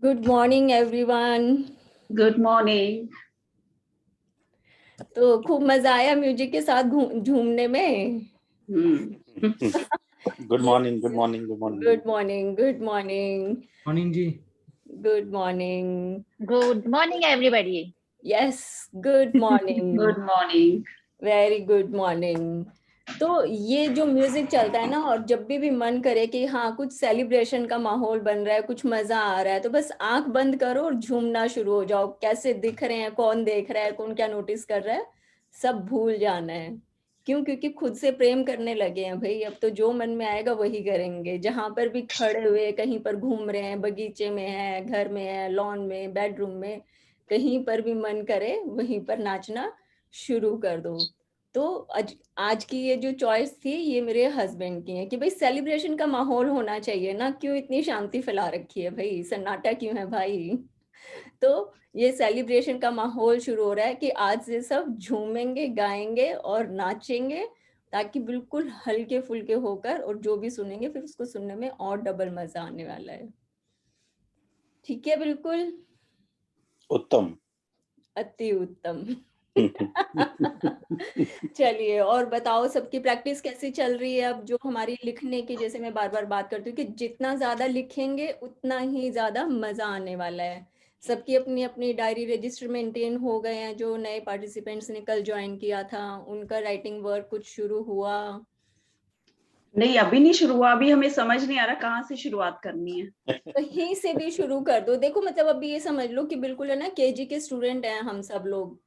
Good morning everyone. Good morning. तो खूब मजा आया म्यूजिक के साथ झूमने में। Good morning, good morning, good morning. Good morning, good morning, morning जी। Good morning. Good morning, everybody. Yes, good morning, good morning. Very good morning. तो ये जो म्यूजिक चलता है ना, और जब भी मन करे कि हाँ कुछ सेलिब्रेशन का माहौल बन रहा है, कुछ मजा आ रहा है, तो बस आंख बंद करो और झूमना शुरू हो जाओ। कैसे दिख रहे हैं, कौन देख रहा है, कौन क्या नोटिस कर रहा है, सब भूल जाना है। क्यों? क्योंकि खुद से प्रेम करने लगे हैं भाई। अब तो जो मन में आएगा वही करेंगे। जहां पर भी खड़े हुए, कहीं पर घूम रहे हैं, बगीचे में है, घर में है, लॉन में, बेडरूम में, कहीं पर भी मन करे वहीं पर नाचना शुरू कर दो। तो आज की ये जो चॉइस थी, ये मेरे हस्बैंड की है कि भाई सेलिब्रेशन का माहौल होना चाहिए ना। क्यों इतनी शांति फैला रखी है भाई, सन्नाटा क्यों है भाई? तो ये सेलिब्रेशन का माहौल शुरू हो रहा है कि आज से सब झूमेंगे, गाएंगे और नाचेंगे, ताकि बिल्कुल हल्के फुल्के होकर, और जो भी सुनेंगे फिर उसको सुनने में और डबल मजा आने वाला है। ठीक है? बिल्कुल उत्तम। अति उत्तम। चलिए, और बताओ सबकी प्रैक्टिस कैसी चल रही है? अब जो हमारी लिखने की, जैसे मैं बार बार बात करती हूँ कि जितना ज्यादा लिखेंगे उतना ही ज्यादा मजा आने वाला है। सबकी अपनी अपनी डायरी रजिस्टर मेंटेन हो गए हैं। जो नए पार्टिसिपेंट्स ने कल ज्वाइन किया था, उनका राइटिंग वर्क कुछ शुरू हुआ? नहीं, अभी नहीं शुरू हुआ। अभी हमें समझ नहीं आ रहा कहाँ से शुरुआत करनी है। कहीं से भी शुरू कर दो। देखो मतलब अभी ये समझ लो कि बिल्कुल है ना, केजी के स्टूडेंट हैं हम सब लोग।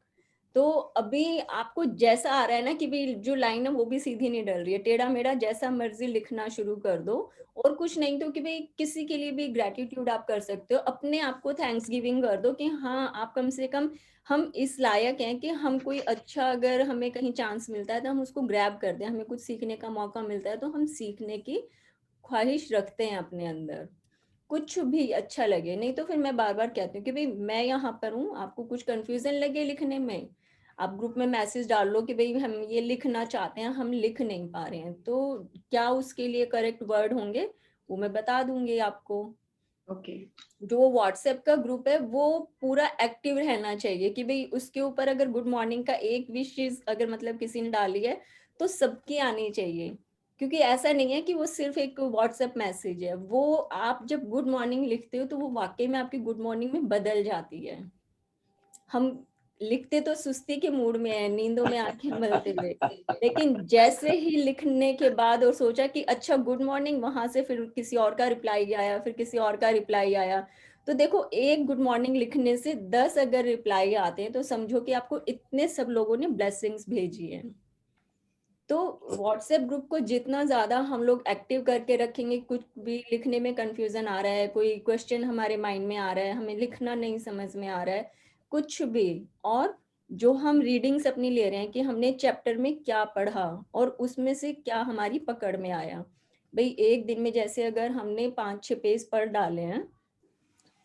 तो अभी आपको जैसा आ रहा है ना, कि भी जो लाइन है वो भी सीधी नहीं डल रही है, टेढ़ा मेढ़ा जैसा मर्जी लिखना शुरू कर दो। और कुछ नहीं तो कि भाई किसी के लिए भी ग्रेटिट्यूड आप कर सकते हो, अपने आप को थैंक्स गिविंग कर दो कि हाँ आप कम से कम, हम इस लायक हैं कि हम कोई अच्छा, अगर हमें कहीं चांस मिलता है तो हम उसको ग्रैब कर दें। हमें कुछ सीखने का मौका मिलता है तो हम सीखने की ख्वाहिश रखते हैं अपने अंदर, कुछ भी अच्छा लगे। नहीं तो फिर मैं बार बार कहती हूँ कि भाई मैं यहाँ पर हूँ, आपको कुछ कंफ्यूजन लगे लिखने में, आप ग्रुप में मैसेज डाल लो कि भाई हम ये लिखना चाहते हैं, हम लिख नहीं पा रहे हैं, तो क्या उसके लिए करेक्ट वर्ड होंगे वो मैं बता दूंगी आपको। ओके। जो व्हाट्सएप का ग्रुप है वो पूरा एक्टिव रहना चाहिए कि भाई उसके ऊपर अगर गुड मॉर्निंग का एक विशेष अगर मतलब किसी ने डाली है तो सबकी आनी चाहिए। क्योंकि ऐसा नहीं है कि वो सिर्फ एक व्हाट्सएप मैसेज है, वो आप जब गुड मॉर्निंग लिखते हो तो वो वाकई में आपकी गुड मॉर्निंग में बदल जाती है। हम लिखते तो सुस्ती के मूड में है, नींदों में आंखें मलते हुए, लेकिन जैसे ही लिखने के बाद और सोचा कि अच्छा गुड मॉर्निंग, वहां से फिर किसी और का रिप्लाई आया, फिर किसी और का रिप्लाई आया, तो देखो एक गुड मॉर्निंग लिखने से 10 अगर रिप्लाई आते हैं तो समझो कि आपको इतने सब लोगों ने ब्लेसिंग्स भेजी है। तो व्हाट्सएप ग्रुप को जितना ज्यादा हम लोग एक्टिव करके रखेंगे, कुछ भी लिखने में कंफ्यूजन आ रहा है, कोई क्वेश्चन हमारे माइंड में आ रहा है, हमें लिखना नहीं समझ में आ रहा है, कुछ भी, और जो हम रीडिंग्स अपनी ले रहे हैं कि हमने चैप्टर में क्या पढ़ा और उसमें से क्या हमारी पकड़ में आया। भाई एक दिन में जैसे अगर हमने 5-6 पेज पढ़ डाले हैं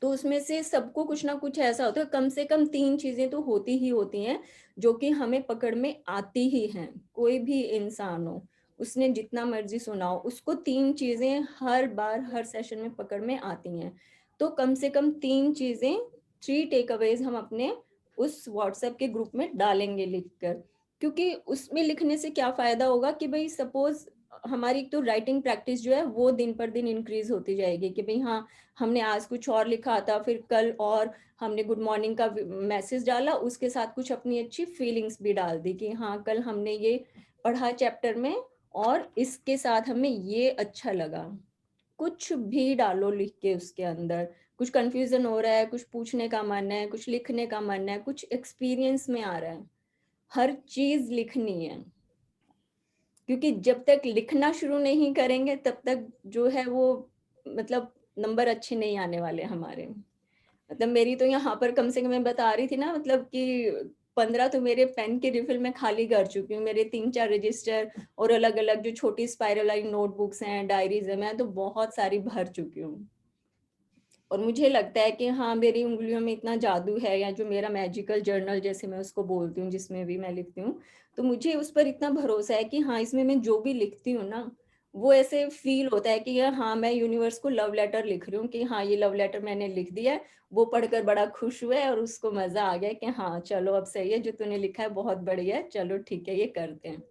तो उसमें से सबको कुछ ना कुछ ऐसा होता है, कम से कम 3 चीजें तो होती ही होती हैं जो कि हमें पकड़ में आती ही हैं। कोई भी इंसान हो, उसने जितना मर्जी सुना हो, उसको 3 चीजें हर बार हर सेशन में पकड़ में आती हैं। तो कम से कम 3 चीजें, 3 टेकअवेज हम अपने उस व्हाट्सएप के ग्रुप में डालेंगे लिखकर। क्योंकि उसमें लिखने से क्या फायदा होगा कि भाई सपोज हमारी तो राइटिंग प्रैक्टिस जो है वो दिन पर दिन इंक्रीज होती जाएगी कि भाई हाँ हमने आज कुछ और लिखा था, फिर कल और हमने गुड मॉर्निंग का मैसेज डाला, उसके साथ कुछ अपनी अच्छी फीलिंग्स भी डाल दी कि हाँ कल हमने ये पढ़ा चैप्टर में और इसके साथ हमें ये अच्छा लगा। कुछ भी डालो लिख के उसके अंदर। कुछ कंफ्यूजन हो रहा है, कुछ पूछने का मन है, कुछ लिखने का मन है, कुछ एक्सपीरियंस में आ रहा है, हर चीज लिखनी है। क्योंकि जब तक लिखना शुरू नहीं करेंगे तब तक जो है वो मतलब नंबर अच्छे नहीं आने वाले हमारे। मतलब मेरी तो यहाँ पर कम से कम मैं बता रही थी ना, मतलब कि 15 तो मेरे पेन के रिफिल में खाली कर चुकी हूँ। मेरे 3-4 रजिस्टर और अलग अलग जो छोटी स्पाइरल वाली नोटबुक्स हैं, डायरीज है, मैं तो बहुत सारी भर चुकी हूँ। और मुझे लगता है कि हाँ मेरी उंगलियों में इतना जादू है, या जो मेरा मैजिकल जर्नल जैसे मैं उसको बोलती हूँ जिसमें भी मैं लिखती हूँ, तो मुझे उस पर इतना भरोसा है कि हाँ इसमें मैं जो भी लिखती हूँ ना वो ऐसे फील होता है कि हाँ मैं यूनिवर्स को लव लेटर लिख रही हूँ कि हाँ ये लव लेटर मैंने लिख दिया है। वो पढ़कर बड़ा खुश हुआ है और उसको मजा आ गया कि हाँ चलो अब सही है, जो तूने लिखा है बहुत बढ़िया है, चलो ठीक है ये करते हैं।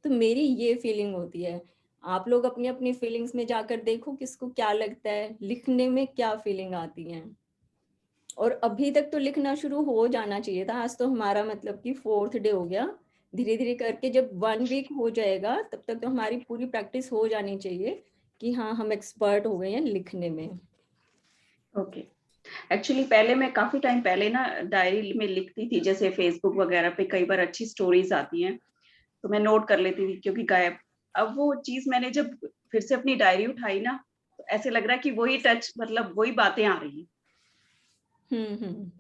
तो मेरी ये फीलिंग होती है। आप लोग अपनी अपनी फीलिंग्स में जाकर देखो किसको क्या लगता है, लिखने में क्या फीलिंग आती है। और अभी तक तो लिखना शुरू हो जाना चाहिए था। आज तो हमारा मतलब कि 4th डे हो गया। धीरे धीरे करके जब 1 वीक हो जाएगा तब तक तो हमारी पूरी प्रैक्टिस हो जानी चाहिए कि हाँ हम एक्सपर्ट हो गए हैं लिखने में। ओके। एक्चुअली पहले मैं काफी टाइम पहले ना डायरी में लिखती थी, जैसे फेसबुक वगैरह पे कई बार अच्छी स्टोरीज आती हैं तो मैं नोट कर लेती थी, क्योंकि गायब। अब वो चीज मैंने जब फिर से अपनी डायरी उठाई ना, तो ऐसे लग रहा है कि वही टच, मतलब वही बातें आ रही हैं। हम्म।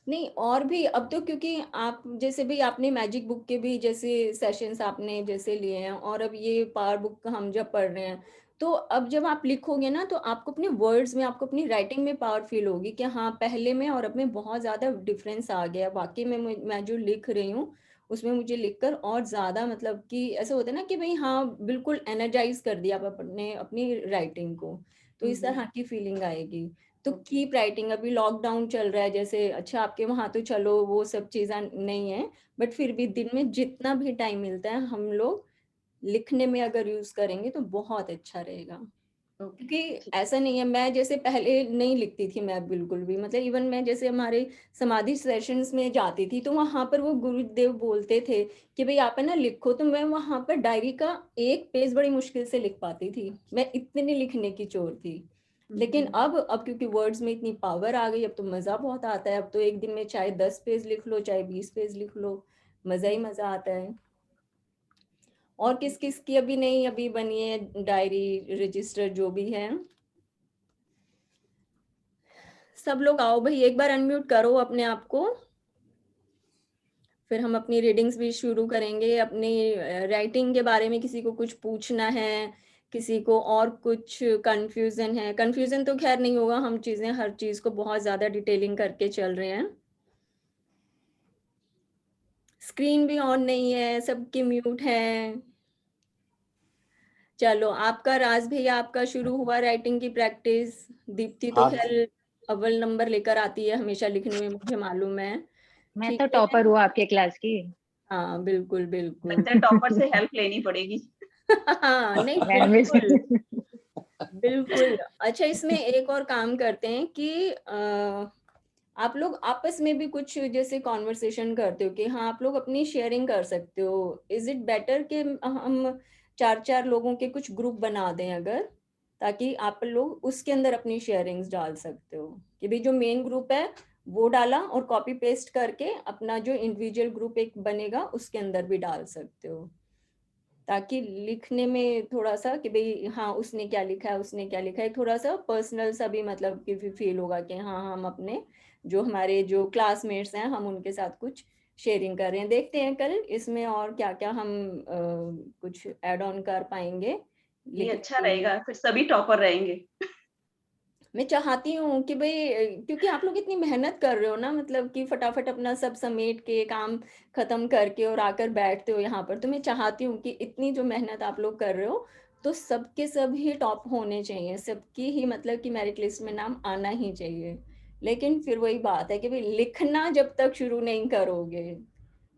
नहीं और भी अब तो, क्योंकि आप जैसे भी आपने मैजिक बुक के भी जैसे सेशंस आपने जैसे लिए हैं और अब ये पावर बुक का हम जब पढ़ रहे हैं, तो अब जब आप लिखोगे ना तो आपको अपने वर्ड्स में, आपको अपनी राइटिंग में पावर फील होगी कि हाँ पहले में और अब में बहुत ज्यादा डिफरेंस आ गया। बाकी में मैं जो लिख रही हूँ उसमें मुझे लिखकर और ज्यादा मतलब कि ऐसा होता है ना कि भाई हाँ बिल्कुल एनर्जाइज कर दिया आप अपने अपनी राइटिंग को। तो इस तरह की फीलिंग आएगी। तो ओके। Keep writing. अभी लॉकडाउन चल रहा है जैसे, अच्छा आपके वहां तो चलो वो सब चीजें नहीं है, बट फिर भी दिन में जितना भी टाइम मिलता है हम लोग लिखने में अगर यूज करेंगे तो बहुत अच्छा रहेगा। ओके। क्योंकि ऐसा नहीं है, मैं जैसे पहले नहीं लिखती थी मैं बिल्कुल भी, मतलब इवन मैं जैसे हमारे समाधि सेशंस में जाती थी तो वहां पर वो गुरुदेव बोलते थे कि भाई आप है ना लिखो, तो मैं वहां पर डायरी का 1 पेज बड़ी मुश्किल से लिख पाती थी, मैं इतनी लिखने की चोर थी। लेकिन अब क्योंकि वर्ड्स में इतनी पावर आ गई, अब तो मजा बहुत आता है। अब तो एक दिन में चाहे 10 पेज लिख लो चाहे 20 पेज लिख लो, मजा ही मजा आता है। और किस किस की अभी नहीं अभी बनी है डायरी रजिस्टर जो भी है? सब लोग आओ भाई, एक बार अनम्यूट करो अपने आप को, फिर हम अपनी रीडिंग्स भी शुरू करेंगे। अपनी राइटिंग के बारे में किसी को कुछ पूछना है, किसी को और कुछ कंफ्यूजन है? कंफ्यूजन तो खैर नहीं होगा, हम चीजें हर चीज को बहुत ज्यादा डिटेलिंग करके चल रहे हैं। स्क्रीन भी ऑन नहीं है, सबकी म्यूट है। चलो आपका राज भैया, आपका शुरू हुआ राइटिंग की प्रैक्टिस। दीप्ति तो हाँ जी। खैर अव्वल नंबर लेकर आती है हमेशा लिखने में, मुझे मालूम है। मैं ठीक तो है। टॉपर हूँ आपके क्लास की। हाँ बिल्कुल बिल्कुल। लगता है टॉपर से हेल्प लेनी पड़ेगी। हाँ नहीं मैडम इस बिल्कुल बिल्कुल। अच्छा इसमें एक और काम करते हैं कि आप लोग आपस में भी कुछ जैसे कॉन्वर्सेशन करते हो कि हाँ आप लोग अपनी शेयरिंग कर सकते हो। इज इट बेटर कि हम 4-4 लोगों के कुछ ग्रुप बना दें अगर, ताकि आप लोग उसके अंदर अपनी शेयरिंग्स डाल सकते हो कि भाई जो मेन ग्रुप है वो डाला और कॉपी पेस्ट करके अपना जो इंडिविजुअल ग्रुप एक बनेगा उसके अंदर भी डाल सकते हो, ताकि लिखने में थोड़ा सा कि भाई हाँ उसने क्या लिखा है उसने क्या लिखा है, थोड़ा सा पर्सनल सा भी मतलब कि फील होगा कि हाँ हम अपने जो हमारे जो क्लासमेट्स हैं हम उनके साथ कुछ शेयरिंग कर रहे हैं। देखते हैं कल इसमें और क्या क्या हम कुछ ऐड ऑन कर पाएंगे ये लिखने अच्छा के लिए। रहेगा, फिर सभी टॉपर रहेंगे। मैं चाहती हूँ कि भाई क्योंकि आप लोग इतनी मेहनत कर रहे हो ना, मतलब कि फटाफट अपना सब समेट के काम खत्म करके और आकर बैठते हो यहाँ पर, तो मैं चाहती हूँ कि इतनी जो मेहनत आप लोग कर रहे हो तो सबके सब ही टॉप होने चाहिए, सबकी ही मतलब कि मेरिट लिस्ट में नाम आना ही चाहिए। लेकिन फिर वही बात है कि भाई लिखना जब तक शुरू नहीं करोगे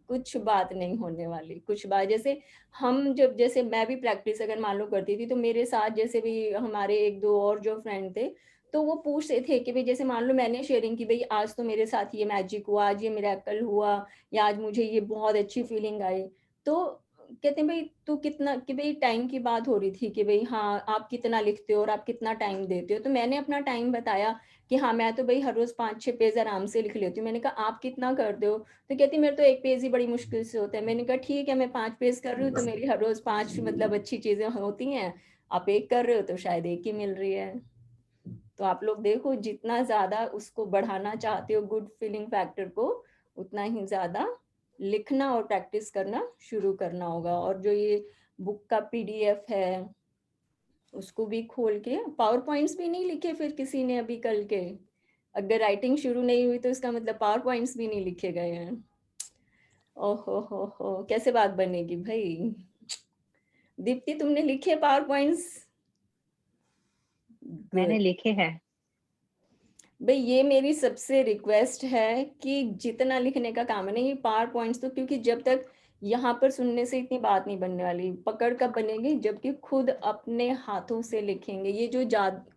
कुछ बात नहीं होने वाली। कुछ बात जैसे हम जब जैसे मैं भी प्रैक्टिस अगर मान लो करती थी तो मेरे साथ जैसे भी हमारे 1-2 और जो फ्रेंड थे तो वो पूछते थे कि भाई जैसे मान लो मैंने शेयरिंग की भाई आज तो मेरे साथ ये मैजिक हुआ, आज ये मिरेकल हुआ, या आज मुझे ये बहुत अच्छी फीलिंग आई, तो कहते हैं भाई तू कितना, कि भाई टाइम की बात हो रही थी कि भाई हाँ आप कितना लिखते हो और आप कितना टाइम देते हो, तो मैंने अपना टाइम बताया कि हाँ मैं तो भाई हर रोज 5-6 पेज आराम से लिख लेती हूँ। मैंने कहा आप कितना करते हो, तो कहती मेरे तो 1 पेज ही बड़ी मुश्किल से होता है। मैंने कहा ठीक है मैं 5 पेज कर रही हूँ तो मेरी हर रोज 5 मतलब अच्छी चीजें होती हैं, आप 1 कर रहे हो तो शायद 1 ही मिल रही है। तो आप लोग देखो जितना ज्यादा उसको बढ़ाना चाहते हो गुड फीलिंग फैक्टर को, उतना ही ज्यादा लिखना और प्रैक्टिस करना शुरू करना होगा। और जो ये बुक का पीडीएफ है उसको भी खोल के, पावर पॉइंट्स भी नहीं लिखे फिर किसी ने अभी कल के, अगर राइटिंग शुरू नहीं हुई तो इसका मतलब पावर पॉइंट्स भी नहीं लिखे गए हैं। ओहो हो कैसे बात बनेगी भाई। दीप्ति तुमने लिखे पावर पॉइंट्स? मैंने लिखे हैं। भाई ये मेरी सबसे रिक्वेस्ट है कि जितना लिखने का काम है ना, ये पावर पॉइंट्स तो, क्योंकि जब तक यहाँ पर सुनने से इतनी बात नहीं बनने वाली, पकड़ कब बनेगी जबकि खुद अपने हाथों से लिखेंगे। ये जो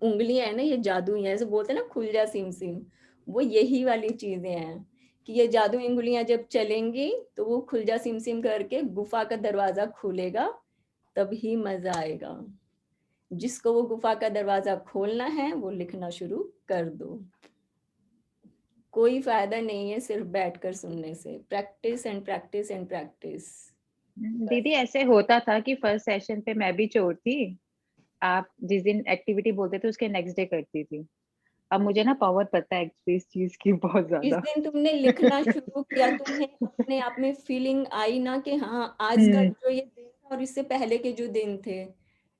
उंगलियां है ना, ये जादू ही है, ऐसे बोलते हैं ना खुल जा सिम सिम, वो यही वाली चीजें हैं कि ये जादू उंगलियां जब चलेंगी तो वो खुल जा सिम सिम करके गुफा का दरवाजा खुलेगा, तभी मजा आएगा। जिसको वो गुफा का दरवाजा खोलना है वो लिखना शुरू कर दो। कोई फायदा नहीं है सिर्फ बैठकर सुनने से। Practice and practice and practice. दीदी ऐसे होता था कि फर्स्ट सेशन पे मैं भी चोर थी, आप जिस दिन एक्टिविटी बोलते थे उसके नेक्स्ट डे करती थी। अब मुझे ना पावर पता है एक्चुअली इस चीज की बहुत इस ज्यादा। दिन तुमने लिखना शुरू किया, तुम्हें अपने आप में फीलिंग आई ना कि हाँ आज का हम्म, जो ये दिन था और इससे पहले के जो दिन थे,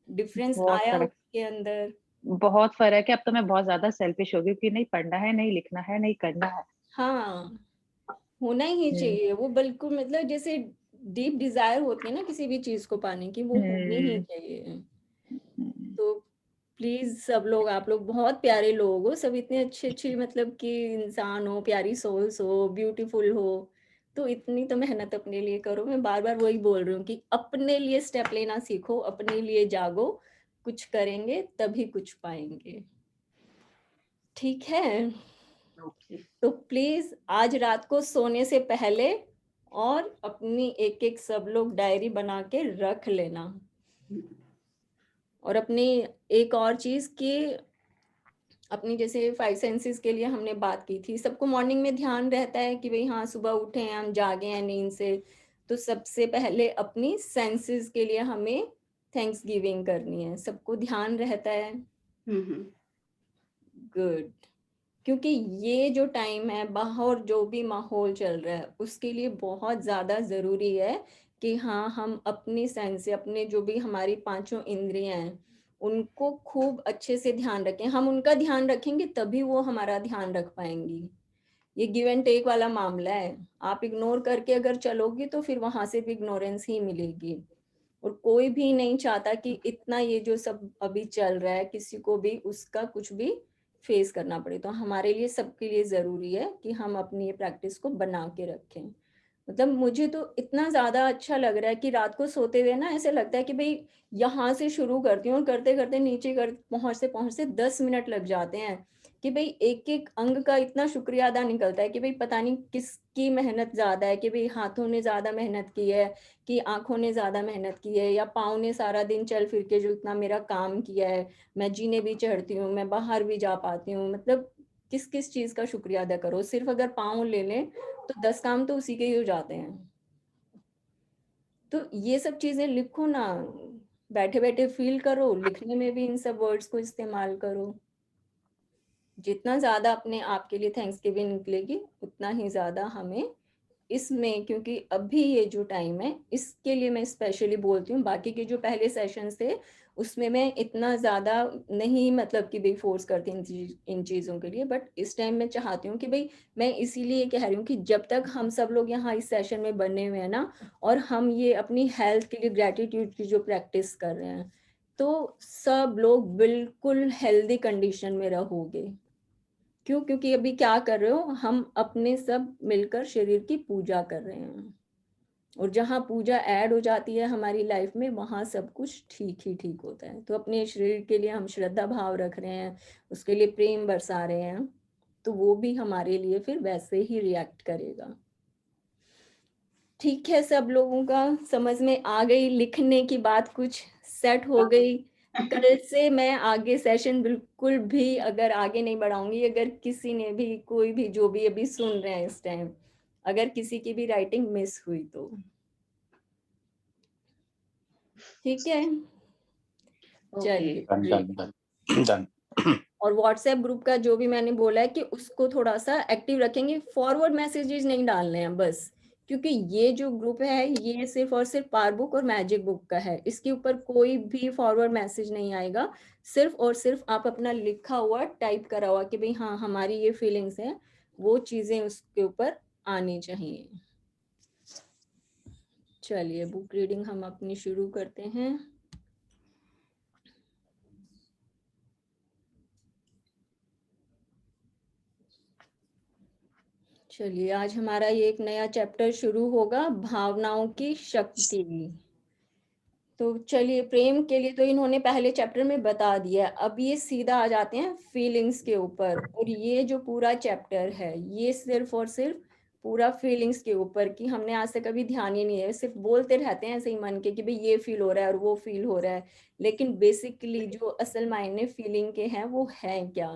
डिफरेंस बहुत आया फर्क, उसके अंदर। बहुत फर्क है। अब तो मैं बहुत ज्यादा सेल्फिश हो गई कि नहीं पढ़ना है, नहीं लिखना है, नहीं करना है। हाँ, होना ही हम्म, चाहिए वो, बिल्कुल मतलब जैसे डीप डिजायर होती है ना किसी भी चीज को पाने की, वो होनी ही हम्म, चाहिए। हम्म, तो प्लीज सब लोग, आप लोग बहुत प्यारे लोग हो, सब इतने अच्छे अच्छे मतलब कि इंसान हो, प्यारी सोल्स हो, ब्यूटीफुल हो, तो इतनी तो मेहनत अपने लिए करो। मैं बार बार वही बोल रही हूँ कि अपने लिए स्टेप लेना सीखो, अपने लिए जागो, कुछ करेंगे तभी कुछ पाएंगे। ठीक है? ओके। तो प्लीज आज रात को सोने से पहले और अपनी एक एक सब लोग डायरी बना के रख लेना। और अपनी एक और चीज कि अपनी जैसे 5 सेंसेस के लिए हमने बात की थी, सबको मॉर्निंग में ध्यान रहता है कि भाई हाँ सुबह उठे हैं, हम जागे हैं नींद से, तो सबसे पहले अपनी सेंसेस के लिए हमें थैंक्स गिविंग करनी है। सबको ध्यान रहता है? हम्म। गुड। क्योंकि ये जो टाइम है, बाहर जो भी माहौल चल रहा है उसके लिए बहुत ज़्यादा ज़रूरी है कि हाँ हम अपनी सेंस से, अपने जो भी हमारी पांचों इंद्रियां हैं उनको खूब अच्छे से ध्यान रखें। हम उनका ध्यान रखेंगे तभी वो हमारा ध्यान रख पाएंगी। ये गिव एंड टेक वाला मामला है। आप इग्नोर करके अगर चलोगी तो फिर वहां से भी इग्नोरेंस ही मिलेगी। और कोई भी नहीं चाहता कि इतना ये जो सब अभी चल रहा है किसी को भी उसका कुछ भी फेस करना पड़े। तो हमारे लिए, सबके लिए जरूरी है कि हम अपनी ये प्रैक्टिस को बना के रखें। मतलब मुझे तो इतना ज्यादा अच्छा लग रहा है कि रात को सोते हुए ना ऐसे लगता है कि भाई यहाँ से शुरू करती हूँ और करते करते नीचे कर पहुंचते 10 मिनट लग जाते हैं कि भाई एक एक अंग का इतना शुक्रिया अदा निकलता है कि भाई पता नहीं किसकी मेहनत ज्यादा है, कि भाई हाथों ने ज्यादा मेहनत की है, कि आंखों ने ज्यादा मेहनत की है, या पाँव ने सारा दिन चल फिर के जो इतना मेरा काम किया है, मैं जीने भी चढ़ती हूँ, मैं बाहर भी जा पाती हूँ। मतलब किस किस चीज का शुक्रिया अदा करो। सिर्फ अगर पाँव ले लें तो 10 काम तो उसी के ही हो जाते हैं। तो ये सब चीजें लिखो ना, बैठे बैठे फील करो, लिखने में भी इन सब वर्ड्स को इस्तेमाल करो। जितना ज्यादा अपने आप के लिए थैंक्स गिविंग निकलेगी उतना ही ज्यादा हमें इसमें, क्योंकि अभी ये जो टाइम है इसके लिए मैं स्पेशली बोलती हूँ। बाकी के जो पहले सेशंस थे उसमें मैं इतना ज़्यादा नहीं मतलब कि भाई फोर्स करती इन चीज़ों के लिए, बट इस टाइम मैं चाहती हूँ कि भाई मैं इसीलिए कह रही हूँ कि जब तक हम सब लोग यहाँ इस सेशन में बने हुए हैं ना, और हम ये अपनी हेल्थ के लिए ग्रेटिट्यूड की जो प्रैक्टिस कर रहे हैं, तो सब लोग बिल्कुल हेल्दी कंडीशन में रहोगे। क्यों? क्योंकि अभी क्या कर रहे हो, हम अपने सब मिलकर शरीर की पूजा कर रहे हैं। और जहाँ पूजा ऐड हो जाती है हमारी लाइफ में वहाँ सब कुछ ठीक ही ठीक होता है। तो अपने शरीर के लिए हम श्रद्धा भाव रख रहे हैं, उसके लिए प्रेम बरसा रहे हैं, तो वो भी हमारे लिए फिर वैसे ही रिएक्ट करेगा। ठीक है, सब लोगों का समझ में आ गई, लिखने की बात कुछ सेट हो गई। कल से मैं आगे सेशन बिल्कुल भी अगर आगे नहीं बढ़ाऊंगी। अगर किसी ने भी, कोई भी जो भी अभी सुन रहे हैं इस टाइम, अगर किसी की भी राइटिंग मिस हुई तो ठीक है। ओके। चलिए done great. Done done done. और व्हाट्सएप ग्रुप का जो भी मैंने बोला है कि उसको थोड़ा सा एक्टिव रखेंगे, फॉरवर्ड मैसेजेस नहीं डालने हैं बस, क्योंकि ये जो ग्रुप है ये सिर्फ और सिर्फ पावर बुक और मैजिक बुक का है। इसके ऊपर कोई भी फॉरवर्ड मैसेज नहीं आएगा। सिर्फ और सिर्फ आप अपना लिखा हुआ, टाइप करा हुआ कि भाई हाँ हमारी ये फीलिंग्स हैं, वो चीजें उसके ऊपर आनी चाहिए। चलिए बुक रीडिंग हम अपनी शुरू करते हैं। चलिए, आज हमारा ये एक नया चैप्टर शुरू होगा, भावनाओं की शक्ति। तो चलिए, प्रेम के लिए तो इन्होंने पहले चैप्टर में बता दिया, अब ये सीधा आ जाते हैं फीलिंग्स के ऊपर। और ये जो पूरा चैप्टर है ये सिर्फ और सिर्फ पूरा फीलिंग्स के ऊपर, कि हमने आज से कभी ध्यान ही नहीं है, सिर्फ बोलते रहते हैं ऐसे ही मन के कि भाई ये फील हो रहा है और वो फील हो रहा है, लेकिन बेसिकली जो असल मायने फीलिंग के हैं वो है क्या।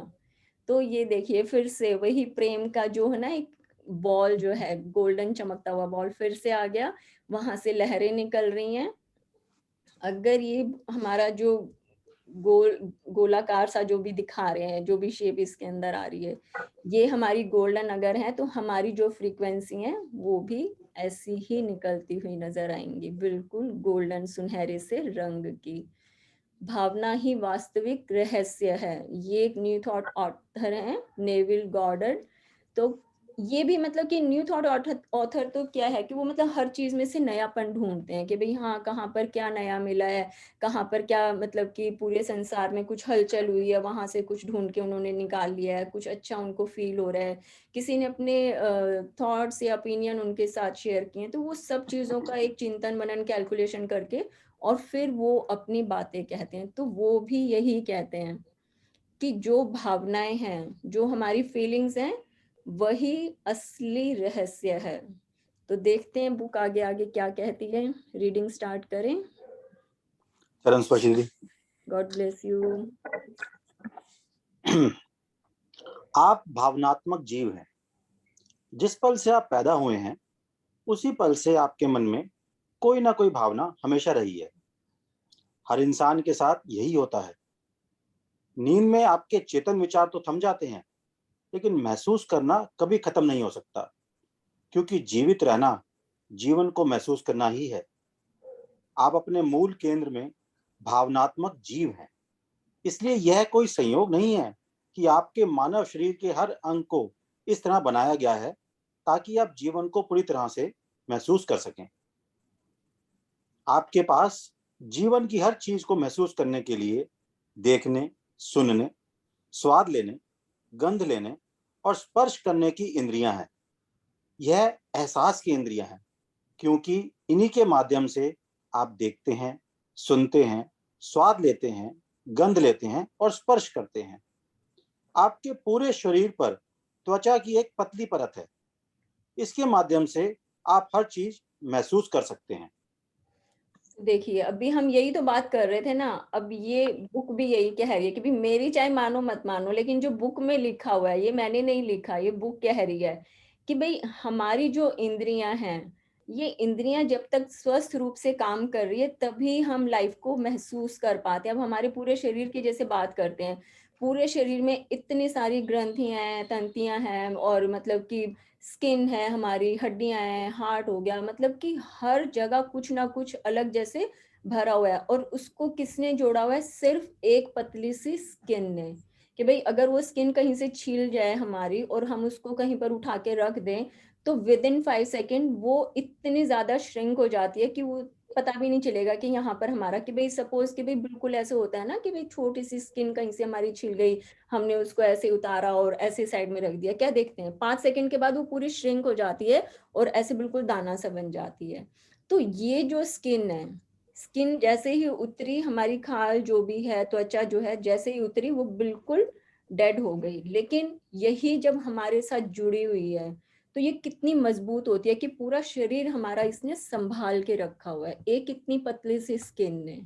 तो ये देखिए, फिर से वही प्रेम का जो है ना, एक बॉल जो है, गोल्डन चमकता हुआ बॉल फिर से आ गया, वहां से लहरें निकल रही हैं। अगर ये हमारा जो गोलाकार सा जो भी दिखा रहे हैं, जो भी शेप इसके अंदर आ रही है, ये हमारी गोल्डन अगर है, तो हमारी जो फ्रीक्वेंसी है वो भी ऐसी ही निकलती हुई नजर आएंगी, बिल्कुल गोल्डन सुनहरे से रंग की। भावना ही वास्तविक रहस्य है, ये एक न्यू थॉट ऑथर है, नेविल गॉर्डन। तो ये भी मतलब कि न्यू थॉट ऑथर तो क्या है कि वो मतलब हर चीज में से नयापन ढूंढते हैं कि भाई हाँ, कहाँ पर क्या नया मिला है, कहाँ पर क्या मतलब कि पूरे संसार में कुछ हलचल हुई है, वहां से कुछ ढूंढ के उन्होंने निकाल लिया है, कुछ अच्छा उनको फील हो रहा है, किसी ने अपने थॉट्स या ओपिनियन उनके साथ शेयर किए हैं, तो वो सब चीजों का एक चिंतन मनन कैलकुलेशन करके और फिर वो अपनी बातें कहते हैं। तो वो भी यही कहते हैं कि जो भावनाएं हैं, जो हमारी फीलिंग्स हैं, वही असली रहस्य है। तो देखते हैं बुक आगे आगे क्या कहती है। रीडिंग स्टार्ट करें। चरण स्पर्श दीदी। God bless you. आप भावनात्मक जीव हैं। जिस पल से आप पैदा हुए हैं उसी पल से आपके मन में कोई ना कोई भावना हमेशा रही है। हर इंसान के साथ यही होता है। नींद में आपके चेतन विचार तो थम जाते हैं, लेकिन महसूस करना कभी खत्म नहीं हो सकता, क्योंकि जीवित रहना जीवन को महसूस करना ही है। आप अपने मूल केंद्र में भावनात्मक जीव हैं। इसलिए यह कोई संयोग नहीं है कि आपके मानव शरीर के हर अंग को इस तरह बनाया गया है ताकि आप जीवन को पूरी तरह से महसूस कर सकें। आपके पास जीवन की हर चीज को महसूस करने के लिए देखने, सुनने, स्वाद लेने, गंध लेने और स्पर्श करने की इंद्रियां हैं। यह एहसास की इंद्रियां हैं, क्योंकि इन्हीं के माध्यम से आप देखते हैं, सुनते हैं, स्वाद लेते हैं, गंध लेते हैं और स्पर्श करते हैं। आपके पूरे शरीर पर त्वचा की एक पतली परत है। इसके माध्यम से आप हर चीज महसूस कर सकते हैं। देखिए, अभी हम यही तो बात कर रहे थे ना। अब ये बुक भी यही कह रही है कि भी मेरी चाहे मानो मत मानो, लेकिन जो बुक में लिखा हुआ है, ये मैंने नहीं लिखा, ये बुक कह रही है कि भाई हमारी जो इंद्रियां हैं, ये इंद्रियां जब तक स्वस्थ रूप से काम कर रही है तभी हम लाइफ को महसूस कर पाते हैं। अब हमारे पूरे शरीर की जैसे बात करते हैं, पूरे शरीर में इतनी सारी ग्रंथियां हैं, तंतियां हैं, और मतलब कि स्किन है, हमारी हड्डियां हैं, हार्ट हो गया, मतलब कि हर जगह कुछ ना कुछ अलग जैसे भरा हुआ है। और उसको किसने जोड़ा हुआ है? सिर्फ एक पतली सी स्किन ने। कि भाई अगर वो स्किन कहीं से छील जाए हमारी और हम उसको कहीं पर उठा के रख दें, तो विद इन 5 सेकेंड वो इतनी ज्यादा श्रिंक हो जाती है कि वो पता भी नहीं चलेगा कि यहाँ पर हमारा, कि भाई सपोज कि भाई बिल्कुल ऐसे होता है ना कि भाई छोटी सी स्किन कहीं से हमारी छिल गई, हमने उसको ऐसे उतारा और ऐसे साइड में रख दिया, क्या देखते हैं 5 सेकंड के बाद वो पूरी श्रिंक हो जाती है और ऐसे बिल्कुल दाना सा बन जाती है। तो ये जो स्किन है, स्किन जैसे ही उतरी, हमारी खाल जो भी है, त्वचा जो है, जैसे ही उतरी वो बिल्कुल डेड हो गई। लेकिन यही जब हमारे साथ जुड़ी हुई है तो ये कितनी मजबूत होती है कि पूरा शरीर हमारा इसने संभाल के रखा हुआ है एक इतनी पतली सी स्किन ने।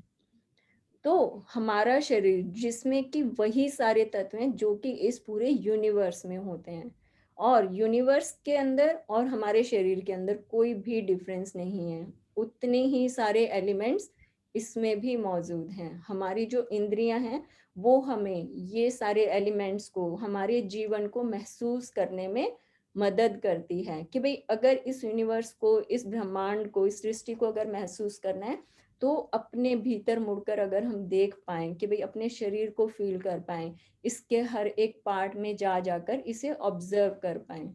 तो हमारा शरीर जिसमें कि वही सारे तत्व हैं जो कि इस पूरे यूनिवर्स में होते हैं, और यूनिवर्स के अंदर और हमारे शरीर के अंदर कोई भी डिफरेंस नहीं है, उतने ही सारे एलिमेंट्स इसमें भी मौजूद हैं। हमारी जो इंद्रियां हैं वो हमें ये सारे एलिमेंट्स को, हमारे जीवन को महसूस करने में मदद करती है कि भाई अगर इस यूनिवर्स को, इस ब्रह्मांड को, इस सृष्टि को अगर महसूस करना है तो अपने भीतर मुड़कर अगर हम देख पाएं कि भाई अपने शरीर को फील कर पाएं, इसके हर एक पार्ट में जा जाकर इसे ऑब्जर्व कर पाएं,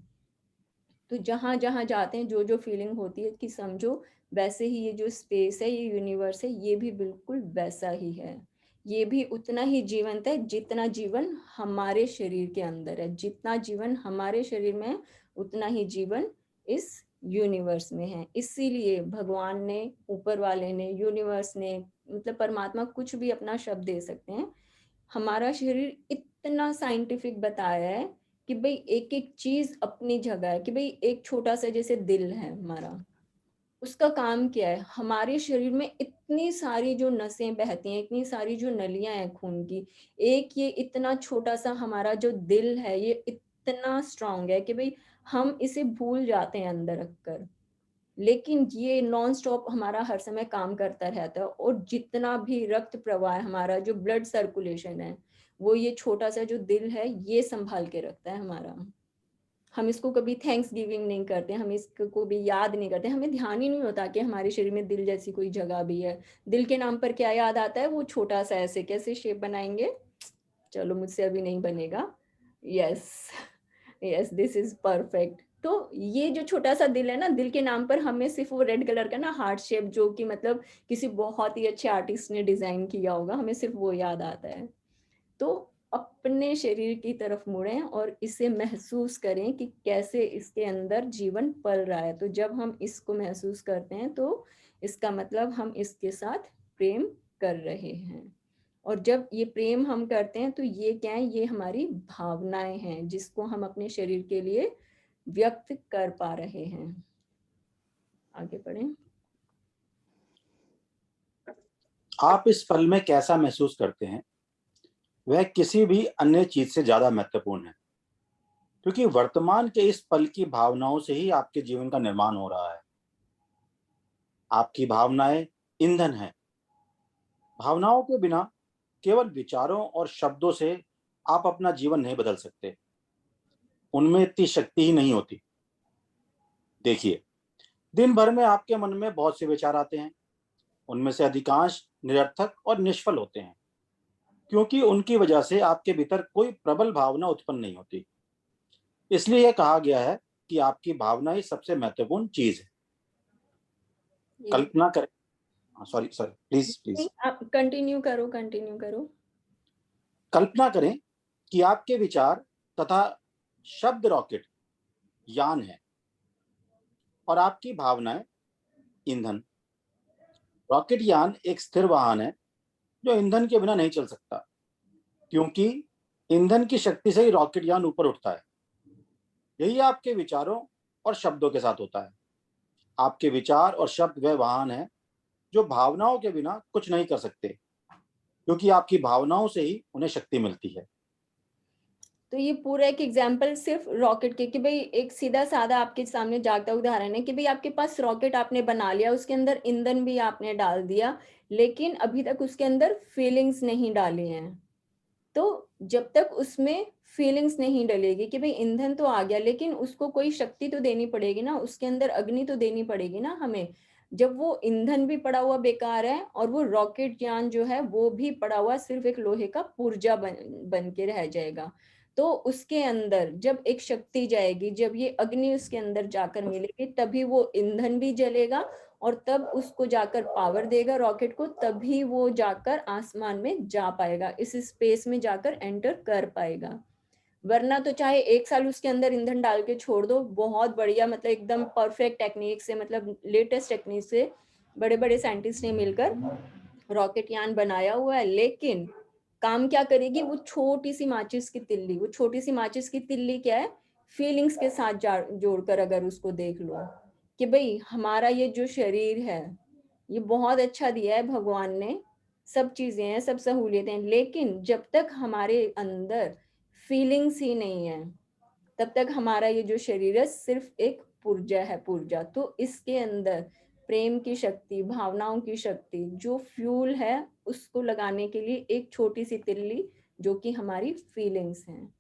तो जहां जहां जाते हैं जो जो फीलिंग होती है कि समझो वैसे ही ये जो स्पेस है, ये यूनिवर्स है, ये भी बिल्कुल वैसा ही है। ये भी उतना ही जीवंत है जितना जीवन हमारे शरीर के अंदर है। जितना जीवन हमारे शरीर में है, उतना ही जीवन इस यूनिवर्स में है। इसीलिए भगवान ने, ऊपर वाले ने, यूनिवर्स ने, मतलब परमात्मा, कुछ भी अपना शब्द दे सकते हैं, हमारा शरीर इतना साइंटिफिक बताया है कि भाई एक एक चीज अपनी जगह है। कि भाई एक छोटा सा जैसे दिल है हमारा, उसका काम क्या है? हमारे शरीर में इतनी सारी जो नसें बहती हैं, इतनी सारी जो नलियां हैं खून की, एक ये इतना छोटा सा हमारा जो दिल है, ये इतना स्ट्रांग है कि भाई हम इसे भूल जाते हैं अंदर रखकर, लेकिन ये नॉन स्टॉप हमारा हर समय काम करता रहता है। और जितना भी रक्त प्रवाह है, हमारा जो ब्लड सर्कुलेशन है, वो ये छोटा सा जो दिल है ये संभाल के रखता है हमारा। हम इसको कभी थैंक्स गिविंग नहीं करते, हम इसको भी याद नहीं करते, हमें ध्यान ही नहीं होता कि हमारे शरीर में दिल जैसी कोई जगह भी है। दिल के नाम पर क्या याद आता है? वो छोटा सा ऐसे कैसे शेप बनाएंगे, चलो मुझसे अभी नहीं बनेगा। Yes, yes, this is perfect. तो ये जो छोटा सा दिल है ना, दिल के नाम पर हमें सिर्फ वो रेड कलर का ना हार्ट शेप, जो कि मतलब किसी बहुत ही अच्छे आर्टिस्ट ने डिजाइन किया होगा, हमें सिर्फ वो याद आता है। तो अपने शरीर की तरफ मुड़ें और इसे महसूस करें कि कैसे इसके अंदर जीवन पल रहा है। तो जब हम इसको महसूस करते हैं तो इसका मतलब हम इसके साथ प्रेम कर रहे हैं। और जब ये प्रेम हम करते हैं तो ये क्या है? ये हमारी भावनाएं हैं जिसको हम अपने शरीर के लिए व्यक्त कर पा रहे हैं। आगे बढ़ें। आप इस पल में कैसा महसूस करते हैं, वह किसी भी अन्य चीज से ज्यादा महत्वपूर्ण है, क्योंकि वर्तमान के इस पल की भावनाओं से ही आपके जीवन का निर्माण हो रहा है। आपकी भावनाएं ईंधन है। भावनाओं के बिना केवल विचारों और शब्दों से आप अपना जीवन नहीं बदल सकते। उनमें इतनी शक्ति ही नहीं होती। देखिए, दिन भर में आपके मन में बहुत से विचार आते हैं। उनमें से अधिकांश निरर्थक और निष्फल होते हैं, क्योंकि उनकी वजह से आपके भीतर कोई प्रबल भावना उत्पन्न नहीं होती। इसलिए यह कहा गया है कि आपकी भावना ही सबसे महत्वपूर्ण चीज है। कल्पना करें, सॉरी सॉरी, प्लीज प्लीज, आप कंटिन्यू करो, कंटिन्यू करो। कल्पना करें कि आपके विचार तथा शब्द रॉकेट यान है और आपकी भावनाएं ईंधन। रॉकेट यान एक स्थिर वाहन है जो ईंधन के बिना नहीं चल सकता, क्योंकि ईंधन की शक्ति से ही रॉकेट यान ऊपर उठता है। यही आपके विचारों और शब्दों के साथ होता है। आपके विचार और शब्द वह वाहन है जो भावनाओं के बिना कुछ नहीं कर सकते, क्योंकि आपकी भावनाओं से ही उन्हें शक्ति मिलती है। तो ये पूरा एक एग्जाम्पल सिर्फ रॉकेट के, कि भाई एक सीधा साधा आपके सामने जागता उदाहरण है कि भाई आपके पास रॉकेट आपने बना लिया, उसके अंदर ईंधन भी आपने डाल दिया, लेकिन अभी तक उसके अंदर फीलिंग्स नहीं डाली हैं। तो जब तक उसमें फीलिंग्स नहीं डलेगी कि भाई ईंधन तो आ गया, लेकिन उसको कोई शक्ति तो देनी पड़ेगी ना, उसके अंदर अग्नि तो देनी पड़ेगी ना हमें। जब वो ईंधन भी पड़ा हुआ बेकार है और वो रॉकेट यान जो है वो भी पड़ा हुआ सिर्फ एक लोहे का पुर्जा बन के रह जाएगा। तो उसके अंदर जब एक शक्ति जाएगी, जब ये अग्नि उसके अंदर जाकर मिलेगी, तभी वो ईंधन भी जलेगा और तब उसको जाकर पावर देगा रॉकेट को, तभी वो जाकर आसमान में जा पाएगा, इस स्पेस में जाकर एंटर कर पाएगा। वरना तो चाहे 1 साल उसके अंदर ईंधन डाल के छोड़ दो, बहुत बढ़िया, मतलब एकदम परफेक्ट टेक्निक से, मतलब लेटेस्ट टेक्निक से बड़े बड़े साइंटिस्ट ने मिलकर रॉकेट यान बनाया हुआ है, लेकिन काम क्या करेगी वो छोटी सी माचिस की तिल्ली? वो छोटी सी माचिस की तिल्ली क्या है? फीलिंग्स के साथ जोड़कर अगर उसको देख लो कि भाई हमारा ये जो शरीर है ये बहुत अच्छा दिया है भगवान ने, सब चीजें हैं, सब सहूलियतें हैं, लेकिन जब तक हमारे अंदर फीलिंग्स ही नहीं है तब तक हमारा ये जो शरीर है सिर्फ एक पुर्जा है, पुर्जा। तो इसके अंदर प्रेम की शक्ति, भावनाओं की शक्ति, जो फ्यूल है उसको लगाने के लिए एक छोटी सी तिल्ली जो कि हमारी फीलिंग्स हैं।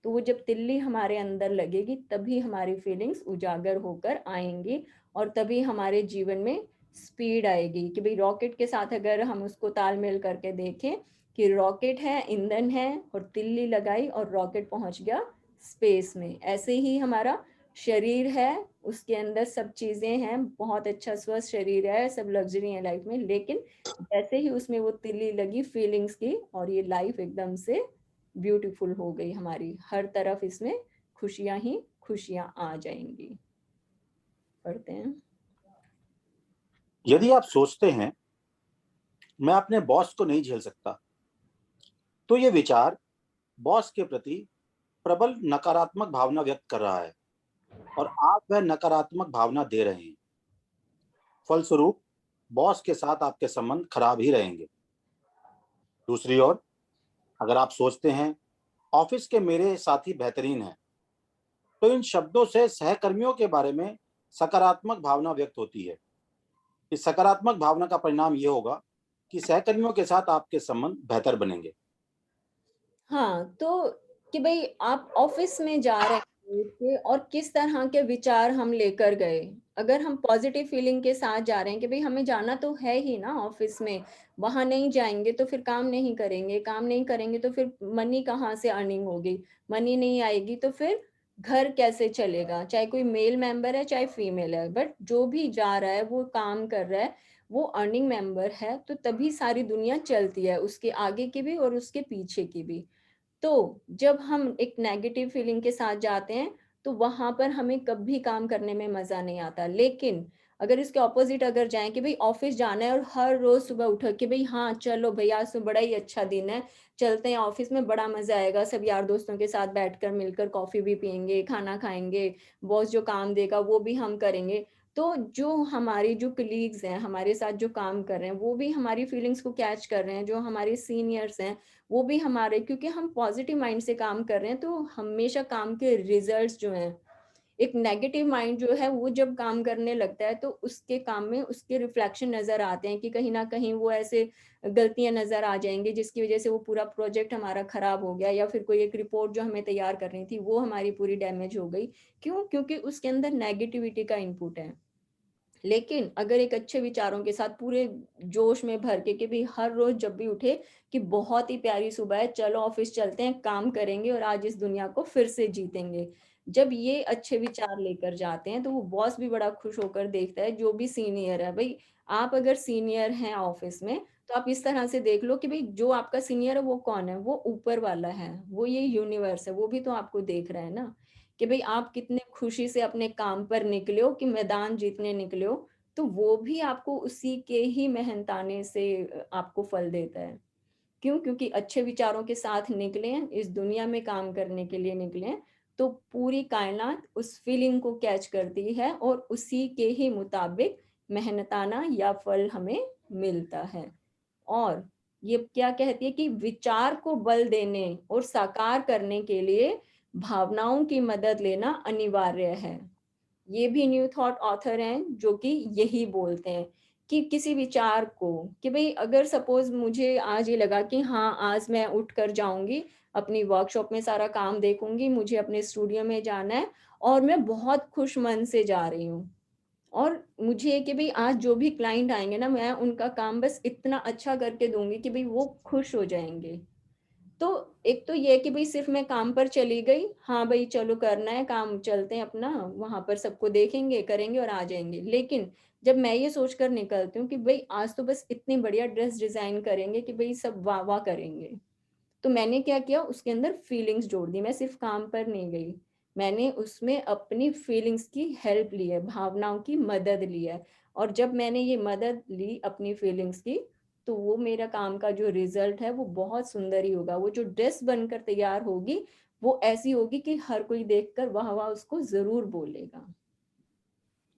तो वो जब तिल्ली हमारे अंदर लगेगी तभी हमारी फीलिंग्स उजागर होकर आएंगी और तभी हमारे जीवन में स्पीड आएगी। कि भाई रॉकेट के साथ अगर हम उसको तालमेल करके देखें कि रॉकेट है, ईंधन है और तिल्ली लगाई और रॉकेट पहुंच गया स्पेस में, ऐसे ही हमारा शरीर है, उसके अंदर सब चीजें हैं, बहुत अच्छा स्वस्थ शरीर है, सब लग्जरी है लाइफ में, लेकिन जैसे ही उसमें वो तिल्ली लगी फीलिंग्स की, और ये लाइफ एकदम से ब्यूटीफुल हो गई हमारी, हर तरफ इसमें खुशियां ही खुशियां आ जाएंगी। पढ़ते हैं। यदि आप सोचते हैं मैं अपने बॉस को नहीं झेल सकता, तो ये विचार बॉस के प्रति प्रबल नकारात्मक भावना व्यक्त कर रहा है और आप वह नकारात्मक भावना दे रहे हैं। फलस्वरूप बॉस के साथ आपके संबंध खराब ही रहेंगे। दूसरी ओर, अगर आप सोचते हैं ऑफिस के मेरे साथी बेहतरीन हैं, तो इन शब्दों से सहकर्मियों के बारे में सकारात्मक भावना व्यक्त होती है। इस सकारात्मक भावना का परिणाम ये होगा कि सहकर्मियों के साथ आपके संबंध बेहतर बनेंगे। हाँ, तो कि भाई आप ऑफिस में जा रहे हैं और किस तरह के विचार हम लेकर गए। अगर हम पॉजिटिव फीलिंग के साथ जा रहे हैं कि भाई हमें जाना तो है ही ना ऑफिस में, वहां नहीं जाएंगे तो फिर काम नहीं करेंगे, काम नहीं करेंगे तो फिर मनी कहाँ से अर्निंग होगी, मनी नहीं आएगी तो फिर घर कैसे चलेगा, चाहे कोई मेल मेंबर है चाहे फीमेल है, बट जो भी जा रहा है वो काम कर रहा है, वो अर्निंग मेंबर है, तो तभी सारी दुनिया चलती है, उसके आगे की भी और उसके पीछे की भी। तो जब हम एक नेगेटिव फीलिंग के साथ जाते हैं तो वहां पर हमें कभी काम करने में मजा नहीं आता। लेकिन अगर इसके ऑपोजिट अगर जाएं कि भाई ऑफिस जाना है और हर रोज सुबह उठो कि भाई हाँ चलो भैया आज तो बड़ा ही अच्छा दिन है, चलते हैं ऑफिस में, बड़ा मजा आएगा, सब यार दोस्तों के साथ बैठकर मिलकर कॉफी भी पियेंगे, खाना खाएंगे, बॉस जो काम देगा वो भी हम करेंगे। तो जो हमारी जो कलीग्स हैं हमारे साथ जो काम कर रहे हैं वो भी हमारी फीलिंग्स को कैच कर रहे हैं, जो हमारे सीनियर्स हैं वो भी हमारे, क्योंकि हम पॉजिटिव माइंड से काम कर रहे हैं तो हमेशा काम के रिजल्ट्स जो हैं, एक नेगेटिव माइंड जो है वो जब काम करने लगता है तो उसके काम में उसके रिफ्लेक्शन नजर आते हैं कि कहीं ना कहीं वो ऐसे गलतियां नजर आ जाएंगी जिसकी वजह से वो पूरा प्रोजेक्ट हमारा खराब हो गया, या फिर कोई एक रिपोर्ट जो हमें तैयार करनी थी वो हमारी पूरी डैमेज हो गई। क्यों? क्योंकि उसके अंदर नेगेटिविटी का इनपुट है। लेकिन अगर एक अच्छे विचारों के साथ पूरे जोश में भर के कि भी हर रोज जब भी उठे कि बहुत ही प्यारी सुबह है, चलो ऑफिस चलते हैं, काम करेंगे और आज इस दुनिया को फिर से जीतेंगे, जब ये अच्छे विचार लेकर जाते हैं तो वो बॉस भी बड़ा खुश होकर देखता है, जो भी सीनियर है। भाई आप अगर सीनियर हैं ऑफिस में तो आप इस तरह से देख लो कि भाई जो आपका सीनियर है वो कौन है, वो ऊपर वाला है, वो ये यूनिवर्स है, वो भी तो आपको देख रहा है ना, कि भाई आप कितने खुशी से अपने काम पर निकले हो, कि मैदान जीतने निकले हो, तो वो भी आपको उसी के ही मेहनताने से आपको फल देता है। क्यों? क्योंकि अच्छे विचारों के साथ निकले हैं, इस दुनिया में काम करने के लिए निकले हैं, तो पूरी कायनात उस फीलिंग को कैच करती है और उसी के ही मुताबिक मेहनताना या फल हमें मिलता है। और ये क्या कहती है कि विचार को बल देने और साकार करने के लिए भावनाओं की मदद लेना अनिवार्य है। ये भी न्यू थॉट ऑथर हैं जो कि यही बोलते हैं कि किसी विचार को, कि भाई अगर सपोज मुझे आज ये लगा कि हाँ आज मैं उठ कर जाऊंगी अपनी वर्कशॉप में सारा काम देखूंगी, मुझे अपने स्टूडियो में जाना है और मैं बहुत खुश मन से जा रही हूँ, और मुझे है कि भाई आज जो भी क्लाइंट आएंगे ना मैं उनका काम बस इतना अच्छा करके दूंगी कि भाई वो खुश हो जाएंगे। तो एक तो ये है कि भाई सिर्फ मैं काम पर चली गई, हाँ भाई चलो करना है काम, चलते हैं अपना वहां पर सबको देखेंगे करेंगे और आ जाएंगे। लेकिन जब मैं ये सोचकर निकलती हूँ कि भाई आज तो बस इतनी बढ़िया ड्रेस डिजाइन करेंगे कि भाई सब वाह वाह करेंगे, तो मैंने क्या किया उसके अंदर फीलिंग्स जोड़ दी, मैं सिर्फ काम पर नहीं गई, मैंने उसमें अपनी फीलिंग्स की हेल्प ली है, भावनाओं की मदद ली है। और जब मैंने ये मदद ली अपनी फीलिंग्स की तो वो मेरा काम का जो रिजल्ट है वो बहुत सुंदर ही होगा, वो जो ड्रेस बनकर तैयार होगी वो ऐसी होगी कि हर कोई देखकर वाह वाह उसको जरूर बोलेगा।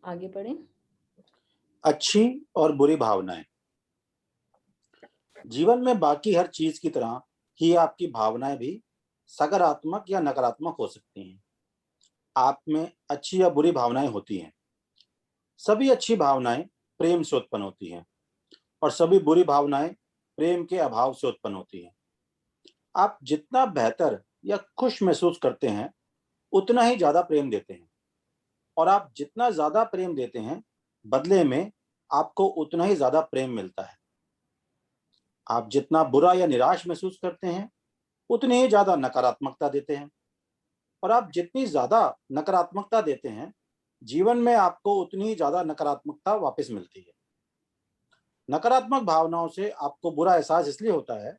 आगे पढ़ें। अच्छी और बुरी भावनाएं। जीवन में बाकी हर चीज की तरह ही आपकी भावनाएं भी सकारात्मक या नकारात्मक हो सकती हैं। आप में अच्छी या बुरी भावनाएं होती हैं। सभी अच्छी भावनाएं प्रेम से उत्पन्न होती हैं और सभी बुरी भावनाएं प्रेम के अभाव से उत्पन्न होती हैं। आप जितना बेहतर या खुश महसूस करते हैं उतना ही ज्यादा प्रेम देते हैं, और आप जितना ज्यादा प्रेम देते हैं बदले में आपको उतना ही ज्यादा प्रेम मिलता है। आप जितना बुरा या निराश महसूस करते हैं उतनी ही ज्यादा नकारात्मकता देते हैं। और आप जितनी ज्यादा नकारात्मकता देते हैं, जीवन में आपको उतनी ही ज्यादा नकारात्मकता वापस मिलती है। नकारात्मक भावनाओं से आपको बुरा एहसास इसलिए होता है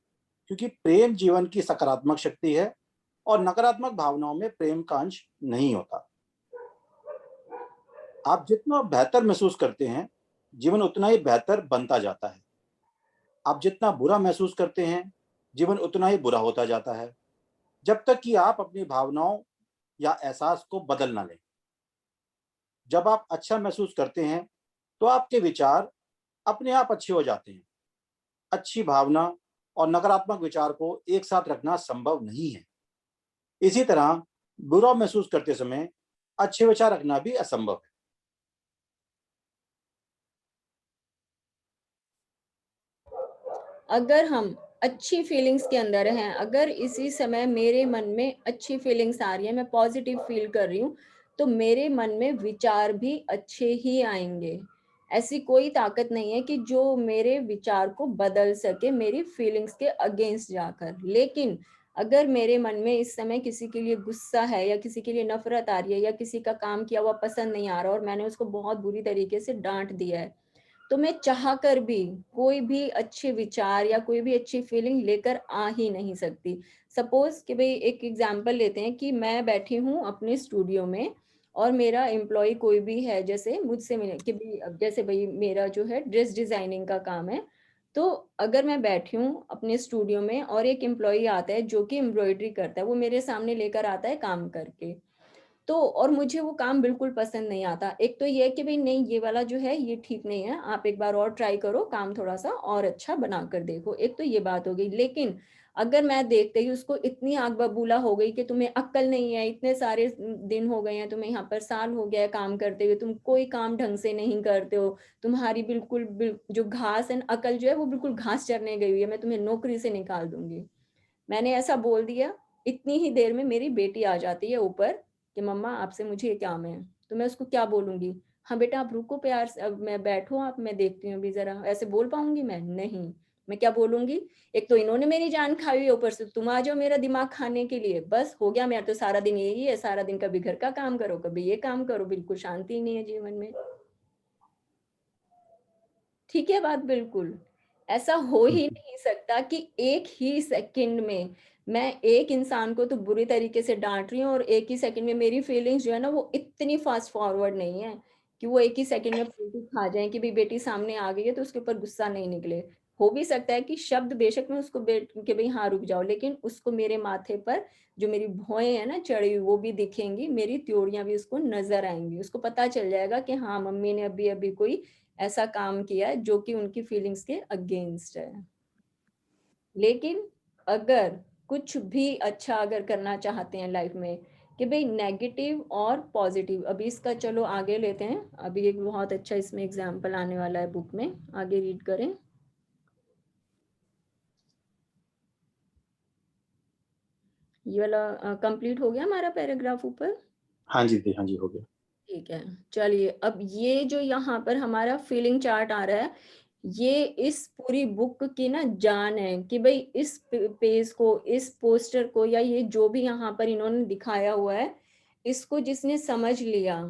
क्योंकि प्रेम जीवन की सकारात्मक शक्ति है और नकारात्मक भावनाओं में प्रेम का अंश नहीं होता। आप जितना बेहतर महसूस करते हैं, जीवन उतना ही बेहतर बनता जाता है। आप जितना बुरा महसूस करते हैं, जीवन उतना ही बुरा होता जाता है, जब तक कि आप अपनी भावनाओं या एहसास को बदल ना लें। जब आप अच्छा महसूस करते हैं, तो आपके विचार अपने आप अच्छे हो जाते हैं। अच्छी भावना और नकारात्मक विचार को एक साथ रखना संभव नहीं है। इसी तरह बुरा महसूस करते समय अच्छे विचार रखना भी असंभव है। अगर हम अच्छी फीलिंग्स के अंदर हैं, अगर इसी समय मेरे मन में अच्छी फीलिंग्स आ रही है, मैं पॉजिटिव फील कर रही हूँ, तो मेरे मन में विचार भी अच्छे ही आएंगे। ऐसी कोई ताकत नहीं है कि जो मेरे विचार को बदल सके मेरी फीलिंग्स के अगेंस्ट जाकर। लेकिन अगर मेरे मन में इस समय किसी के लिए गुस्सा है या किसी के लिए नफरत आ रही है या किसी का काम किया हुआ पसंद नहीं आ रहा और मैंने उसको बहुत बुरी तरीके से डांट दिया है, तो मैं चाह कर भी कोई भी अच्छे विचार या कोई भी अच्छी फीलिंग लेकर आ ही नहीं सकती। सपोज कि भाई एक एग्जांपल लेते हैं कि मैं बैठी हूँ अपने स्टूडियो में और मेरा एम्प्लॉय कोई भी है, जैसे मुझसे मिले कि भाई अब जैसे भाई मेरा जो है ड्रेस डिजाइनिंग का काम है, तो अगर मैं बैठी हूँ अपने स्टूडियो में और एक एम्प्लॉय आता है जो कि एम्ब्रॉयडरी करता है, वो मेरे सामने लेकर आता है काम करके, तो और मुझे वो काम बिल्कुल पसंद नहीं आता। एक तो ये है कि भाई नहीं ये वाला जो है ये ठीक नहीं है, आप एक बार और ट्राई करो, काम थोड़ा सा और अच्छा बना कर देखो, एक तो ये बात हो गई। लेकिन अगर मैं देखते ही उसको इतनी आग बबूला हो गई कि तुम्हें अक्ल नहीं है, इतने सारे दिन हो गए हैं, तुम्हें यहाँ पर साल हो गया है काम करते हुए, तुम कोई काम ढंग से नहीं करते हो, तुम्हारी जो घास है अकल जो है वो बिल्कुल घास चरने गई हुई है, मैं तुम्हें नौकरी से निकाल दूंगी। मैंने ऐसा बोल दिया, इतनी ही देर में मेरी बेटी आ जाती है ऊपर कि मम्मा आपसे मुझे ये काम है। तो मैं उसको क्या बोलूंगी? हाँ बेटा आप रुको प्यार से, अब मैं बैठो, आप मैं देखती हूँ अभी जरा, ऐसे बोल पाऊंगी मैं? नहीं। मैं क्या बोलूंगी? एक तो इन्होंने मेरी जान खाई हुई है, ऊपर से तुम आ जाओ मेरा दिमाग खाने के लिए, बस हो गया। मेरा तो सारा दिन यही है, सारा दिन कभी घर का काम करो कभी ये काम करो, बिल्कुल शांति नहीं है जीवन में। ठीक है बात बिल्कुल। ऐसा हो ही नहीं सकता कि एक ही सेकंड में मैं एक इंसान को तो बुरी तरीके से डांट रही हूँ और एक ही सेकंड में मेरी फीलिंग्स जो है ना वो इतनी फास्ट फॉरवर्ड नहीं है कि वो एक ही सेकंड में पलटी खा जाए कि भाई बेटी सामने आ गई है तो उसके ऊपर गुस्सा नहीं निकले। हो भी सकता है कि शब्द बेशक मैं उसको कि भाई हाँ रुक जाओ, लेकिन उसको मेरे माथे पर जो मेरी भौएं है ना चढ़ी हुई वो भी दिखेंगी, मेरी त्योड़ियां भी उसको नजर आएंगी, उसको पता चल जाएगा कि हाँ मम्मी ने अभी अभी कोई ऐसा काम किया है जो कि उनकी फीलिंग्स के अगेंस्ट है। लेकिन अगर कुछ भी अच्छा अगर करना चाहते हैं लाइफ में कि भाई नेगेटिव और पॉजिटिव, अभी इसका चलो आगे लेते हैं, अभी एक बहुत अच्छा इसमें एग्जाम्पल आने वाला है बुक में, आगे रीड करें। ये वाला कंप्लीट हो गया हमारा पैराग्राफ ऊपर। हाँ जी दी, हाँ जी हो गया। ठीक है, चलिए अब ये जो यहाँ पर हमारा फीलिंग चार्ट आ रहा है, ये इस पूरी बुक की ना जान है कि भाई इस पेज को, इस पोस्टर को, या ये जो भी यहाँ पर इन्होंने दिखाया हुआ है, इसको जिसने समझ लिया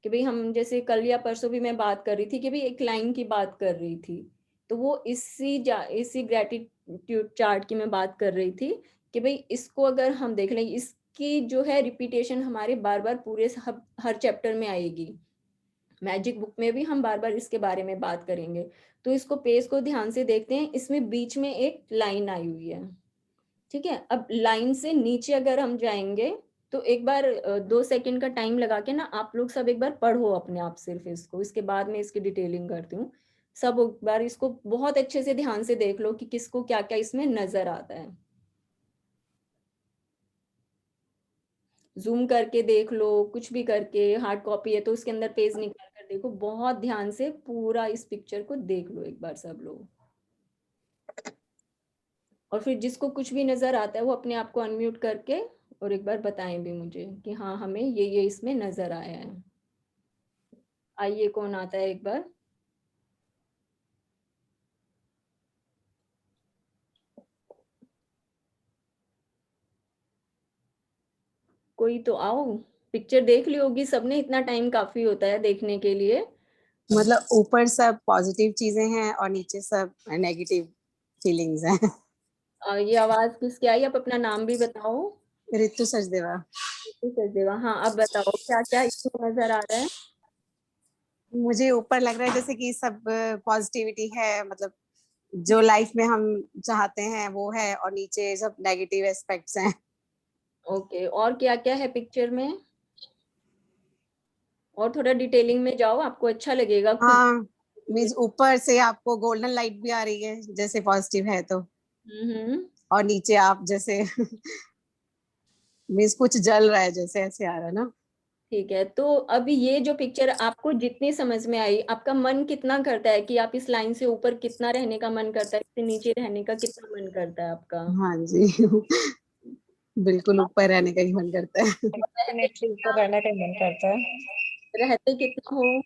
कि भाई हम जैसे कल या परसों भी मैं बात कर रही थी कि भाई एक लाइन की बात कर रही थी, तो वो इसी ग्रेटिट्यूड चार्ट की मैं बात कर रही थी कि भाई इसको अगर हम देख लें, इसकी जो है रिपीटेशन हमारे बार बार पूरे हर चैप्टर में आएगी, मैजिक बुक में भी हम बार बार इसके बारे में बात करेंगे। तो इसको पेज को ध्यान से देखते हैं, इसमें बीच में एक लाइन आई हुई है, ठीक है। अब लाइन से नीचे अगर हम जाएंगे तो एक बार 2 सेकंड का टाइम लगा के ना आप लोग सब एक बार पढ़ो अपने आप सिर्फ इसको, इसके बाद में इसकी डिटेलिंग करती हूँ। सब एक बार इसको बहुत अच्छे से ध्यान से देख लो कि किसको क्या क्या इसमें नजर आता है, जूम करके देख लो, कुछ भी करके, हार्ड कॉपी है तो उसके अंदर पेज निकाल कर देखो, बहुत ध्यान से पूरा इस पिक्चर को देख लो एक बार सब लोग। और फिर जिसको कुछ भी नजर आता है वो अपने आप को अनम्यूट करके और एक बार बताएं भी मुझे कि हाँ हमें ये इसमें नजर आया है। आइए कौन आता है एक बार? कोई तो आओ, पिक्चर देख ली होगी सबने, इतना टाइम काफी होता है देखने के लिए। मतलब ऊपर सब पॉजिटिव चीजें हैं और नीचे सब नेगेटिव फीलिंग्स हैं। ये आवाज किसकी आई? आप अपना नाम भी बताओ। ऋतु सचदेवा। ऋतु सचदेवा। हाँ, अब बताओ क्या क्या इसमें नजर आ रहा है? मुझे ऊपर लग रहा है जैसे कि सब पॉजिटिविटी है, मतलब जो लाइफ में हम चाहते हैं वो है, और नीचे सब नेगेटिव एस्पेक्ट्स हैं। ओके, और क्या क्या है पिक्चर में? और थोड़ा डिटेलिंग में जाओ, आपको अच्छा लगेगा खुद। हाँ, मीन्स ऊपर से आपको गोल्डन लाइट भी आ रही है जैसे पॉजिटिव है तो, हम्म। और नीचे आप जैसे मीन्स कुछ जल रहा है जैसे, ऐसे आ रहा है ना। ठीक है, तो अभी ये जो पिक्चर आपको जितनी समझ में आई, आपका मन कितना करता है कि आप इस लाइन से ऊपर कितना रहने का मन करता है, इससे नीचे रहने का कितना मन करता है आपका? हाँ जी। बिल्कुल ऊपर रहने का ही मन करता है। रहते डेफिनेटली ऊपर रहने का मन करता है। रहते कितना हो?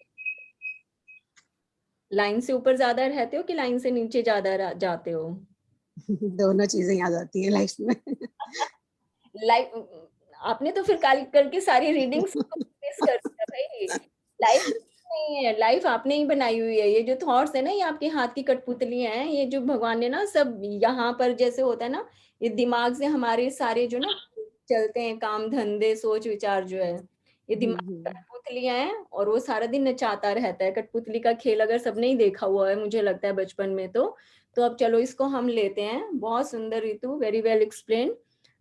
लाइन से ऊपर ज्यादा रहते हो कि लाइन से नीचे ज्यादा जाते हो? दोनों चीजें आ जाती है लाइफ में। लाइफ, आपने तो फिर कल करके सारी रीडिंग्स मिस कर दिया भाई। लाइफ नहीं है, लाइफ आपने ही बनाई हुई है। ये जो थॉट्स है ना, ये आपके हाथ की कठपुतली हैं। ये जो भगवान ने ना सब यहाँ पर जैसे होता है ना, ये दिमाग से हमारे सारे जो ना चलते हैं काम धंधे सोच विचार जो है, ये दिमाग की कठपुतलियां हैं, और वो सारा दिन नचाता रहता है। कठपुतली का खेल अगर सबने ही देखा हुआ है मुझे लगता है बचपन में, तो अब चलो इसको हम लेते हैं। बहुत सुंदर ऋतु, वेरी वेल एक्सप्लेन।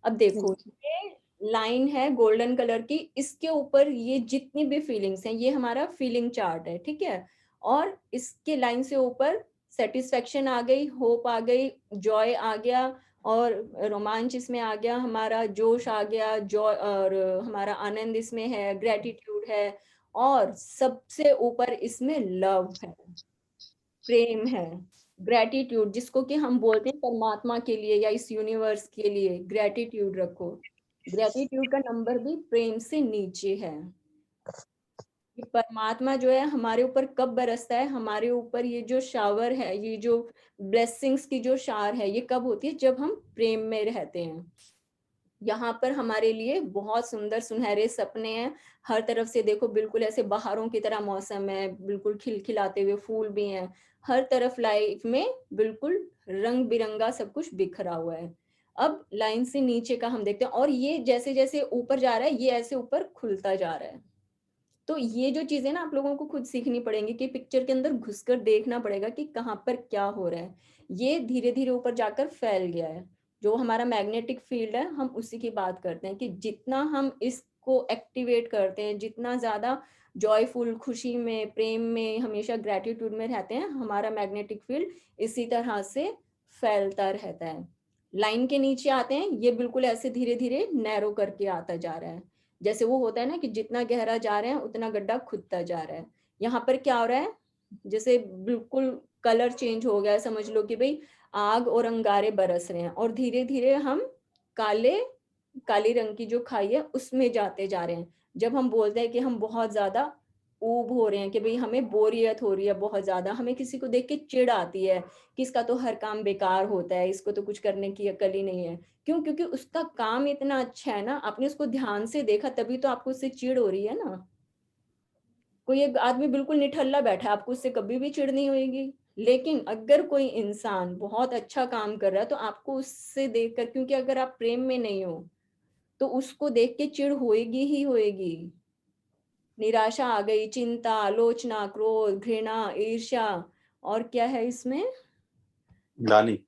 अब देखो, ये लाइन है गोल्डन कलर की, इसके ऊपर ये जितनी भी फीलिंग्स हैं, ये हमारा फीलिंग चार्ट है, ठीक है। और इसके लाइन से ऊपर सेटिस्फेक्शन आ गई, होप आ गई, जॉय आ गया, और रोमांच इसमें आ गया, हमारा जोश आ गया, जॉय और हमारा आनंद इसमें है, ग्रेटिट्यूड है, और सबसे ऊपर इसमें लव है, प्रेम है। ग्रेटिट्यूड जिसको कि हम बोलते हैं परमात्मा के लिए या इस यूनिवर्स के लिए ग्रेटिट्यूड रखो। ग्रेटिट्यूड का नंबर भी प्रेम से नीचे है। कि परमात्मा जो है हमारे ऊपर कब बरसता है, हमारे ऊपर ये जो शावर है, ये जो ब्लेसिंग्स की जो शार है, ये कब होती है? जब हम प्रेम में रहते हैं। यहाँ पर हमारे लिए बहुत सुंदर सुनहरे सपने हैं। हर तरफ से देखो, बिल्कुल ऐसे बहारों की तरह मौसम है, बिल्कुल खिलखिलाते हुए फूल भी हैं। हर तरफ लाइफ में बिल्कुल रंग बिरंगा सब कुछ बिखरा हुआ है। अब लाइन से नीचे का हम देखते हैं, और ये जैसे जैसे ऊपर जा रहा है, ये ऐसे ऊपर खुलता जा रहा है। तो ये जो चीजें ना आप लोगों को खुद सीखनी पड़ेंगी, कि पिक्चर के अंदर घुसकर देखना पड़ेगा कि कहाँ पर क्या हो रहा है। ये धीरे धीरे ऊपर जाकर फैल गया है। जो हमारा मैग्नेटिक फील्ड है, हम उसी की बात करते हैं, कि जितना हम इसको एक्टिवेट करते हैं, जितना ज्यादा जॉयफुल, खुशी में, प्रेम में, हमेशा ग्रेटिट्यूड में रहते हैं, हमारा मैग्नेटिक फील्ड इसी तरह से फैलता रहता है। लाइन के नीचे आते हैं, ये बिल्कुल ऐसे धीरे धीरे नैरो करके आता जा रहा है। जैसे वो होता है ना कि जितना गहरा जा रहे हैं उतना गड्ढा खुदता जा रहा है। यहाँ पर क्या हो रहा है? जैसे बिल्कुल कलर चेंज हो गया है, समझ लो कि भाई आग और अंगारे बरस रहे हैं, और धीरे धीरे हम काले काली रंग की जो खाई है उसमें जाते जा रहे हैं। जब हम बोलते हैं कि हम बहुत ज्यादा ऊब हो रहे हैं, कि भाई हमें बोरियत हो रही है बहुत ज्यादा, हमें किसी को देख के चिढ़ आती है कि इसका तो हर काम बेकार होता है, इसको तो कुछ करने की अकल ही नहीं है। क्यों? क्योंकि उसका काम इतना अच्छा है ना, आपने उसको ध्यान से देखा तभी तो आपको उससे चिढ़ हो रही है ना। कोई एक आदमी बिल्कुल निठल्ला बैठा है, आपको उससे कभी भी चिढ़ नहीं होगी। लेकिन अगर कोई इंसान बहुत अच्छा काम कर रहा है, तो आपको उससे देखकर, क्योंकि अगर आप प्रेम में नहीं हो तो उसको देख के चिढ़ होएगी ही होएगी। निराशा आ गई, चिंता, आलोचना, क्रोध, घृणा, ईर्ष्या, और क्या है इसमें? ग्लानि,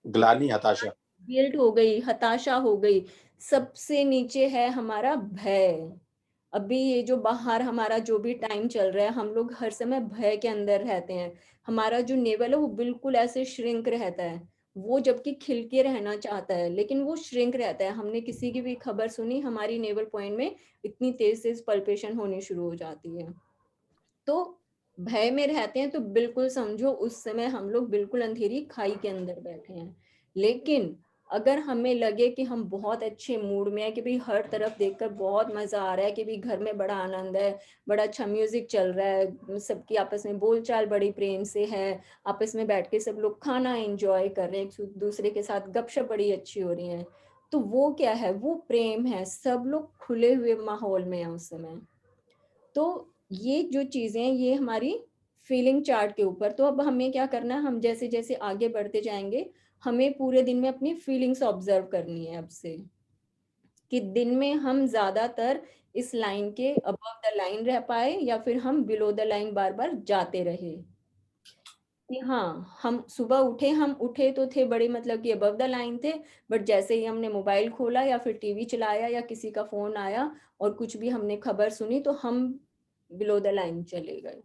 ग्लानि, हताशा। गिल्ट हो गई, हताशा हो गई। सबसे नीचे है हमारा भय। अभी ये जो बाहर हमारा जो भी टाइम चल रहा है, हम लोग हर समय भय के अंदर रहते हैं। हमारा जो नेवल है वो बिल्कुल ऐसे श्रिंक रहता है। वो जबकि खिल के रहना चाहता है, लेकिन वो श्रिंक रहता है। हमने किसी की भी खबर सुनी, हमारी नेवल पॉइंट में इतनी तेज तेज पल्पेशन होनी शुरू हो जाती है। तो भय में रहते हैं तो बिल्कुल समझो उस समय हम लोग बिल्कुल अंधेरी खाई के अंदर बैठे हैं। लेकिन अगर हमें लगे कि हम बहुत अच्छे मूड में है, कि भाई हर तरफ देखकर बहुत मजा आ रहा है, कि भाई घर में बड़ा आनंद है, बड़ा अच्छा म्यूजिक चल रहा है, सबकी आपस में बोलचाल बड़ी प्रेम से है, आपस में बैठ के सब लोग खाना एंजॉय कर रहे हैं, एक दूसरे के साथ गपशप बड़ी अच्छी हो रही है, तो वो क्या है, वो प्रेम है, सब लोग खुले हुए माहौल में है उस समय। तो ये जो चीजें ये हमारी फीलिंग चार्ट के ऊपर। तो अब हमें क्या करना है, हम जैसे जैसे आगे बढ़ते जाएंगे हमें पूरे दिन में अपनी फीलिंग्स ऑब्जर्व करनी है अब से, कि दिन में हम ज्यादातर इस लाइन के अबव द लाइन रह पाए या फिर हम बिलो द लाइन बार बार जाते रहे। कि हाँ, हम सुबह उठे, हम उठे तो थे बड़े मतलब कि अबव द लाइन थे, बट जैसे ही हमने मोबाइल खोला या फिर टीवी चलाया या किसी का फोन आया और कुछ भी हमने खबर सुनी तो हम बिलो द लाइन चले गए।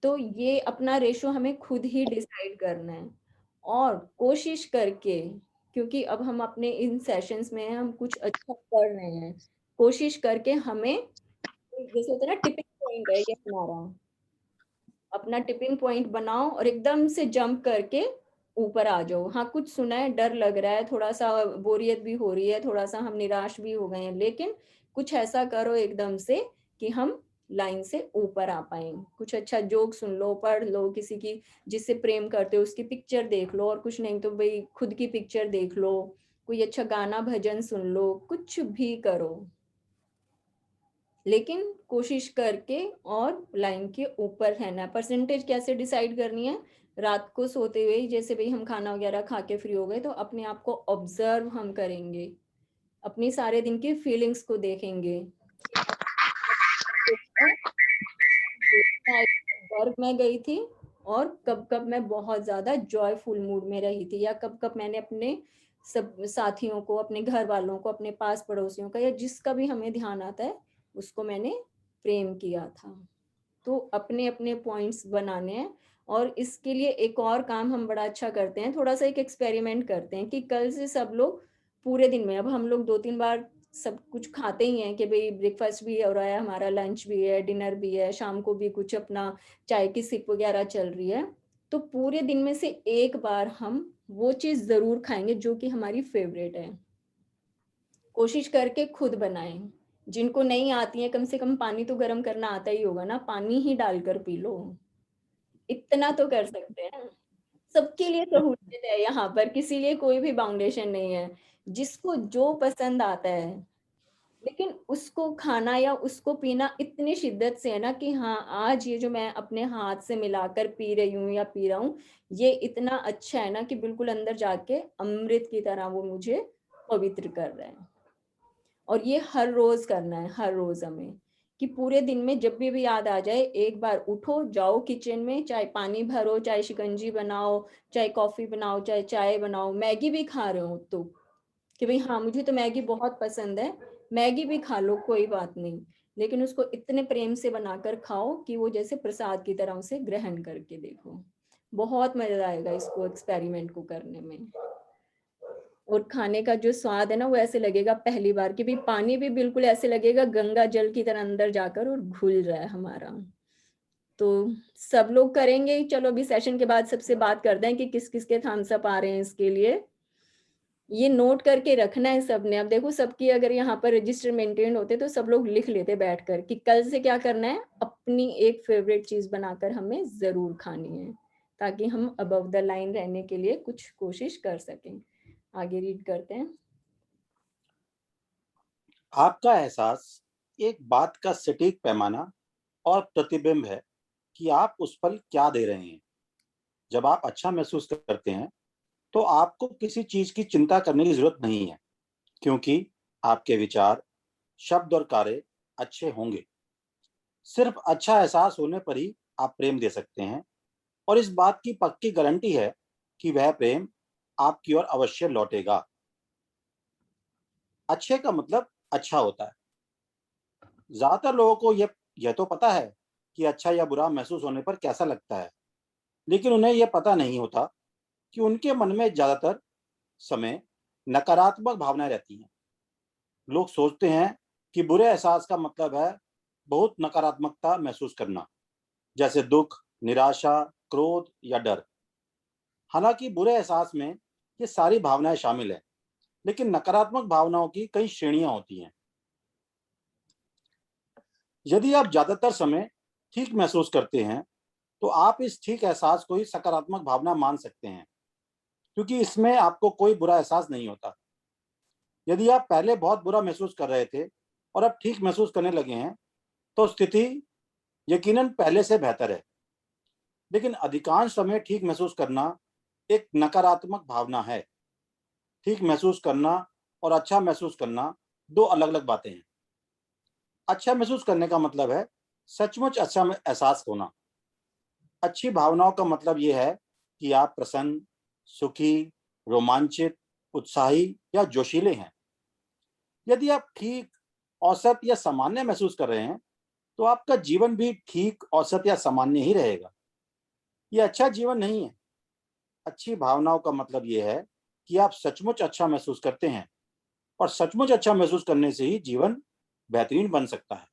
तो ये अपना रेशो हमें खुद ही डिसाइड करना है और कोशिश करके, क्योंकि अब हम अपने इन सेशंस में हम कुछ अच्छा कर रहे हैं, कोशिश करके हमें, जैसे होता है ना टिपिंग पॉइंट है ये हमारा, अपना टिपिंग पॉइंट बनाओ और एकदम से जंप करके ऊपर आ जाओ। हाँ, कुछ सुना है, डर लग रहा है, थोड़ा सा बोरियत भी हो रही है, थोड़ा सा हम निराश भी हो गए हैं, लेकिन कुछ ऐसा करो एकदम से कि हम लाइन से ऊपर आ पाए। कुछ अच्छा जोक सुन लो, पढ़ लो, किसी की जिससे प्रेम करते हो उसकी पिक्चर देख लो, और कुछ नहीं तो भाई खुद की पिक्चर देख लो, कोई अच्छा गाना भजन सुन लो, कुछ भी करो, लेकिन कोशिश करके और लाइन के ऊपर रहना है। परसेंटेज कैसे डिसाइड करनी है, रात को सोते हुए ही, जैसे भाई हम खाना वगैरह खा के फ्री हो गए तो अपने आप को ऑब्जर्व हम करेंगे, अपनी सारे दिन की फीलिंग्स को देखेंगे। वर्क में गई थी और कब कब मैं बहुत ज्यादा जॉयफुल मूड में रही थी, या कब कब मैंने अपने सब साथियों को, अपने घर वालों को, अपने पास पड़ोसियों का या जिसका भी हमें ध्यान आता है उसको मैंने प्रेम किया था। तो अपने अपने पॉइंट्स बनाने हैं। और इसके लिए एक और काम हम बड़ा अच्छा करते हैं, थोड़ा सा एक एक्सपेरिमेंट करते हैं कि कल से सब लोग पूरे दिन में, अब हम लोग 2-3 बार सब कुछ खाते ही हैं कि भाई ब्रेकफास्ट भी हो रहा है हमारा, लंच भी है, डिनर भी है, शाम को भी कुछ अपना चाय की सिप वगैरह चल रही है, तो पूरे दिन में से एक बार हम वो चीज जरूर खाएंगे जो कि हमारी फेवरेट है। कोशिश करके खुद बनाएं, जिनको नहीं आती है कम से कम पानी तो गर्म करना आता ही होगा ना, पानी ही डालकर पी लो, इतना तो कर सकते हैं। सबके लिए सहूलियत है यहाँ पर, किसी लिए कोई भी बाउंडेशन नहीं है, जिसको जो पसंद आता है, लेकिन उसको खाना या उसको पीना इतनी शिद्दत से है ना कि हाँ आज ये जो मैं अपने हाथ से मिलाकर पी रही हूँ या पी रहा हूँ, ये इतना अच्छा है ना कि बिल्कुल अंदर जाके अमृत की तरह वो मुझे पवित्र कर रहा है। और ये हर रोज करना है, हर रोज हमें, कि पूरे दिन में जब भी याद आ जाए एक बार उठो, जाओ किचन में, चाहे पानी भरो, चाहे शिकंजी बनाओ, चाहे कॉफी बनाओ, चाहे चाय बनाओ, मैगी भी खा रहे हो तो कि भाई हाँ मुझे तो मैगी बहुत पसंद है, मैगी भी खा लो कोई बात नहीं, लेकिन उसको इतने प्रेम से बनाकर खाओ कि वो जैसे प्रसाद की तरह उसे ग्रहण करके देखो। बहुत मजा आएगा इसको एक्सपेरिमेंट को करने में। और खाने का जो स्वाद है ना वो ऐसे लगेगा पहली बार कि भाई पानी भी बिल्कुल ऐसे लगेगा गंगा जल की तरह अंदर जाकर और घुल रहा है हमारा। तो सब लोग करेंगे ही। चलो अभी सेशन के बाद सबसे बात करते हैं कि किस किस के थम्स अप आ रहे हैं इसके लिए। ये नोट करके रखना है सबने। अब देखो सबकी अगर यहाँ पर रजिस्टर मेंटेन होते तो सब लोग लिख लेते बैठकर कि कल से क्या करना है, अपनी एक फेवरेट चीज बनाकर हमें जरूर खानी है, ताकि हम अबव द लाइन रहने के लिए कुछ कोशिश कर सकें। आगे रीड करते हैं। आपका एहसास एक बात का सटीक पैमाना और प्रतिबिंब है कि आप उस पल क्या दे रहे हैं। जब आप अच्छा महसूस करते हैं तो आपको किसी चीज की चिंता करने की जरूरत नहीं है, क्योंकि आपके विचार, शब्द और कार्य अच्छे होंगे। सिर्फ अच्छा एहसास होने पर ही आप प्रेम दे सकते हैं, और इस बात की पक्की गारंटी है कि वह प्रेम आपकी ओर अवश्य लौटेगा। अच्छे का मतलब अच्छा होता है। ज्यादातर लोगों को यह तो पता है कि अच्छा या बुरा महसूस होने पर कैसा लगता है, लेकिन उन्हें यह पता नहीं होता कि उनके मन में ज्यादातर समय नकारात्मक भावनाएं रहती हैं। लोग सोचते हैं कि बुरे एहसास का मतलब है बहुत नकारात्मकता महसूस करना, जैसे दुख, निराशा, क्रोध या डर। हालांकि बुरे एहसास में ये सारी भावनाएं शामिल हैं, लेकिन नकारात्मक भावनाओं की कई श्रेणियां होती हैं। यदि आप ज्यादातर समय ठीक महसूस करते हैं तो आप इस ठीक एहसास को ही सकारात्मक भावना मान सकते हैं, क्योंकि इसमें आपको कोई बुरा एहसास नहीं होता। यदि आप पहले बहुत बुरा महसूस कर रहे थे और अब ठीक महसूस करने लगे हैं, तो स्थिति यकीनन पहले से बेहतर है। लेकिन अधिकांश समय ठीक महसूस करना एक नकारात्मक भावना है। ठीक महसूस करना और अच्छा महसूस करना दो अलग-अलग बातें हैं। अच्छा महसूस करने का मतलब है सचमुच अच्छा एहसास होना। अच्छी भावनाओं का मतलब ये है कि आप प्रसन्न, सुखी, रोमांचित, उत्साही या जोशीले हैं। यदि आप ठीक, औसत या सामान्य महसूस कर रहे हैं, तो आपका जीवन भी ठीक, औसत या सामान्य ही रहेगा। ये अच्छा जीवन नहीं है। अच्छी भावनाओं का मतलब ये है कि आप सचमुच अच्छा महसूस करते हैं, और सचमुच अच्छा महसूस करने से ही जीवन बेहतरीन बन सकता है।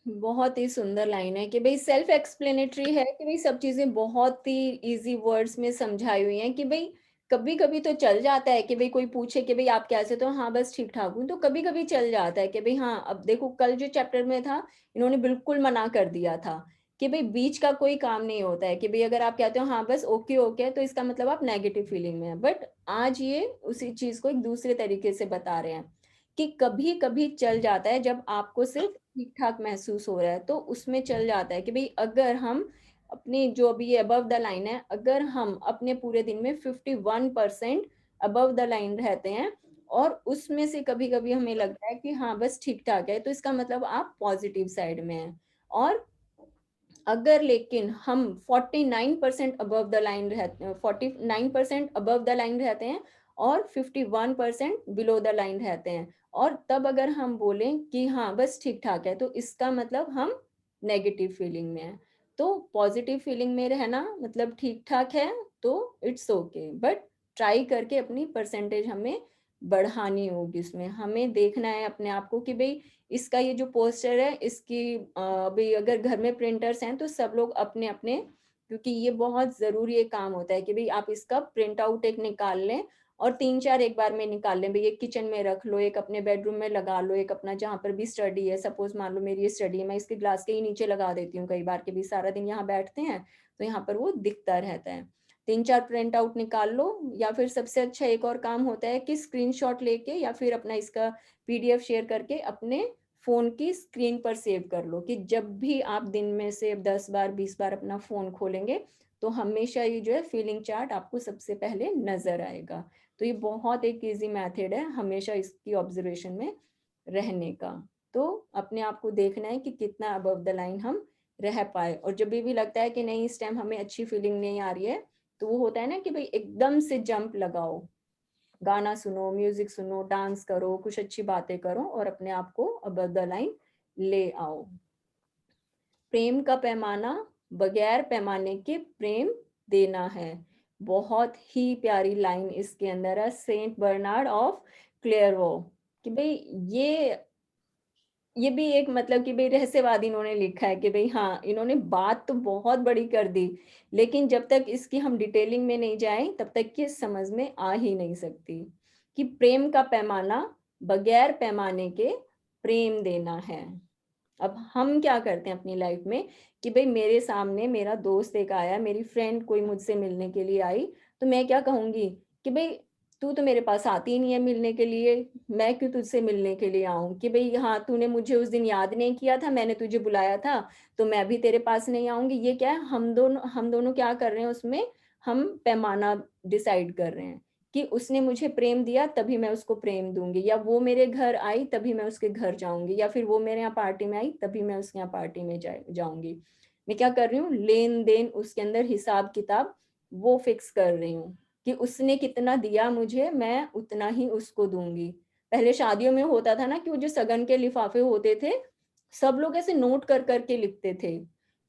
बहुत ही सुंदर लाइन है कि भाई सेल्फ एक्सप्लेनेटरी है कि भाई सब चीजें बहुत ही इजी वर्ड्स में समझाई हुई हैं कि भाई कभी कभी तो चल जाता है कि भाई कोई पूछे कि भाई आप कैसे, तो हाँ बस ठीक ठाक हूँ, तो कभी कभी चल जाता है कि भाई हाँ, अब देखो कल जो चैप्टर में था इन्होंने बिल्कुल मना कर दिया था कि भाई बीच का कोई काम नहीं होता है कि भाई अगर आप कहते हो हाँ बस ओके ओके तो इसका मतलब आप नेगेटिव फीलिंग में है। बट आज ये उसी चीज को एक दूसरे तरीके से बता रहे हैं कि कभी कभी चल जाता है जब आपको सिर्फ ठीक ठाक महसूस हो रहा है, तो उसमें चल जाता है कि भाई अगर हम अपने जो अभी ये अबव द लाइन है, अगर हम अपने पूरे दिन में 51% अबव द लाइन रहते हैं और उसमें से कभी कभी हमें लगता है कि हाँ बस ठीक ठाक है, तो इसका मतलब आप पॉजिटिव साइड में हैं। और अगर लेकिन हम 49% अबव द लाइन रहते हैं, 49% अबव द लाइन रहते हैं और 51% बिलो द लाइन रहते हैं, और तब अगर हम बोलें कि हाँ बस ठीक ठाक है, तो इसका मतलब हम नेगेटिव फीलिंग में है। तो पॉजिटिव फीलिंग में रहना मतलब ठीक ठाक है, तो इट्स ओके, बट ट्राई करके अपनी परसेंटेज हमें बढ़ानी होगी। उसमें हमें देखना है अपने आप को कि भाई इसका ये जो पोस्टर है इसकी अभी अगर घर में प्रिंटर्स हैं तो सब लोग अपने अपने, क्योंकि ये बहुत जरूरी एक काम होता है कि भाई आप इसका प्रिंट आउट एक निकाल लें और 3-4 एक बार में निकाल लें। भाई एक किचन में रख लो, एक अपने बेडरूम में लगा लो, एक अपना जहाँ पर भी स्टडी है, सपोज मान लो मेरी ये स्टडी है, मैं इसके ग्लास के ही नीचे लगा देती हूँ कई बार के भी, सारा दिन यहाँ बैठते हैं तो यहाँ पर वो दिखता रहता है। 3-4 प्रिंट आउट निकाल लो, या फिर सबसे अच्छा एक और काम होता है कि स्क्रीनशॉट लेके या फिर अपना इसका पीडीएफ शेयर करके अपने फोन की स्क्रीन पर सेव कर लो कि जब भी आप दिन में से 10 बार 20 बार अपना फोन खोलेंगे तो हमेशा ये जो है फीलिंग चार्ट आपको सबसे पहले नजर आएगा। तो ये बहुत एक इजी मेथड है हमेशा इसकी ऑब्जर्वेशन में रहने का। तो अपने आप को देखना है कि कितना अबव द लाइन हम रह पाए, और जब भी लगता है कि नहीं इस टाइम हमें अच्छी फीलिंग नहीं आ रही है, तो वो होता है ना कि भाई एकदम से जंप लगाओ, गाना सुनो, म्यूजिक सुनो, डांस करो, कुछ अच्छी बातें करो और अपने आप को अबव द लाइन ले आओ। प्रेम का पैमाना बगैर पैमाने के प्रेम देना है। बहुत ही प्यारी लाइन इसके अंदर है सेंट बर्नार्ड ऑफ क्लेयरवो कि भाई ये भी एक मतलब कि भाई रहस्यवादी इन्होंने लिखा है कि भाई हाँ इन्होंने बात तो बहुत बड़ी कर दी, लेकिन जब तक इसकी हम डिटेलिंग में नहीं जाएं तब तक ये समझ में आ ही नहीं सकती कि प्रेम का पैमाना बगैर पैमाने के प्रेम देना है। अब हम क्या करते हैं अपनी लाइफ में कि भाई मेरे सामने मेरा दोस्त एक आया, मेरी फ्रेंड कोई मुझसे मिलने के लिए आई, तो मैं क्या कहूंगी कि भाई तू तो मेरे पास आती ही नहीं है मिलने के लिए, मैं क्यों तुझसे मिलने के लिए आऊं, कि भाई हाँ तूने मुझे उस दिन याद नहीं किया था, मैंने तुझे बुलाया था तो मैं भी तेरे पास नहीं आऊंगी। ये क्या है, हम दोनों क्या कर रहे हैं उसमें, हम पैमाना डिसाइड कर रहे हैं कि उसने मुझे प्रेम दिया तभी मैं उसको प्रेम दूंगी, या वो मेरे घर आई तभी मैं उसके घर जाऊंगी, या फिर वो मेरे यहाँ पार्टी में आई तभी मैं उसके यहाँ पार्टी में जाऊंगी। मैं क्या कर रही हूँ, लेन देन उसके अंदर हिसाब किताब वो फिक्स कर रही हूँ कि उसने कितना दिया मुझे मैं उतना ही उसको दूंगी। पहले शादियों में होता था ना कि वो जो सगन के लिफाफे होते थे सब लोग ऐसे नोट कर करके लिखते थे।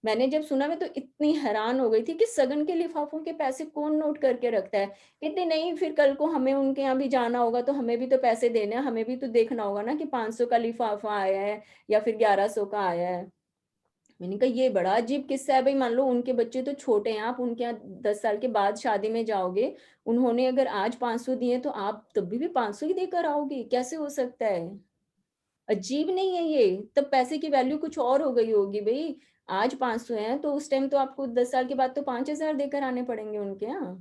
मैंने जब सुना मैं तो इतनी हैरान हो गई थी कि सगन के लिफाफों के पैसे कौन नोट करके रखता है। कहते नहीं फिर कल को हमें उनके यहाँ भी जाना होगा तो हमें भी तो पैसे देने हैं, हमें भी तो देखना होगा ना कि 500 का लिफाफा आया है या फिर 1100 का आया है। मैंने कहा ये बड़ा अजीब किस्सा है भाई, मान लो उनके बच्चे तो छोटे हैं, आप उनके यहाँ 10 साल के बाद शादी में जाओगे, उन्होंने अगर आज 500 दिए तो आप तब भी 500 ही देकर आओगे, कैसे हो सकता है। अजीब नहीं है ये, तब पैसे की वैल्यू कुछ और हो गई होगी भाई। आज 500 है तो उस टाइम तो आपको 10 साल के बाद तो 5000 देकर आने पड़ेंगे उनके यहाँ।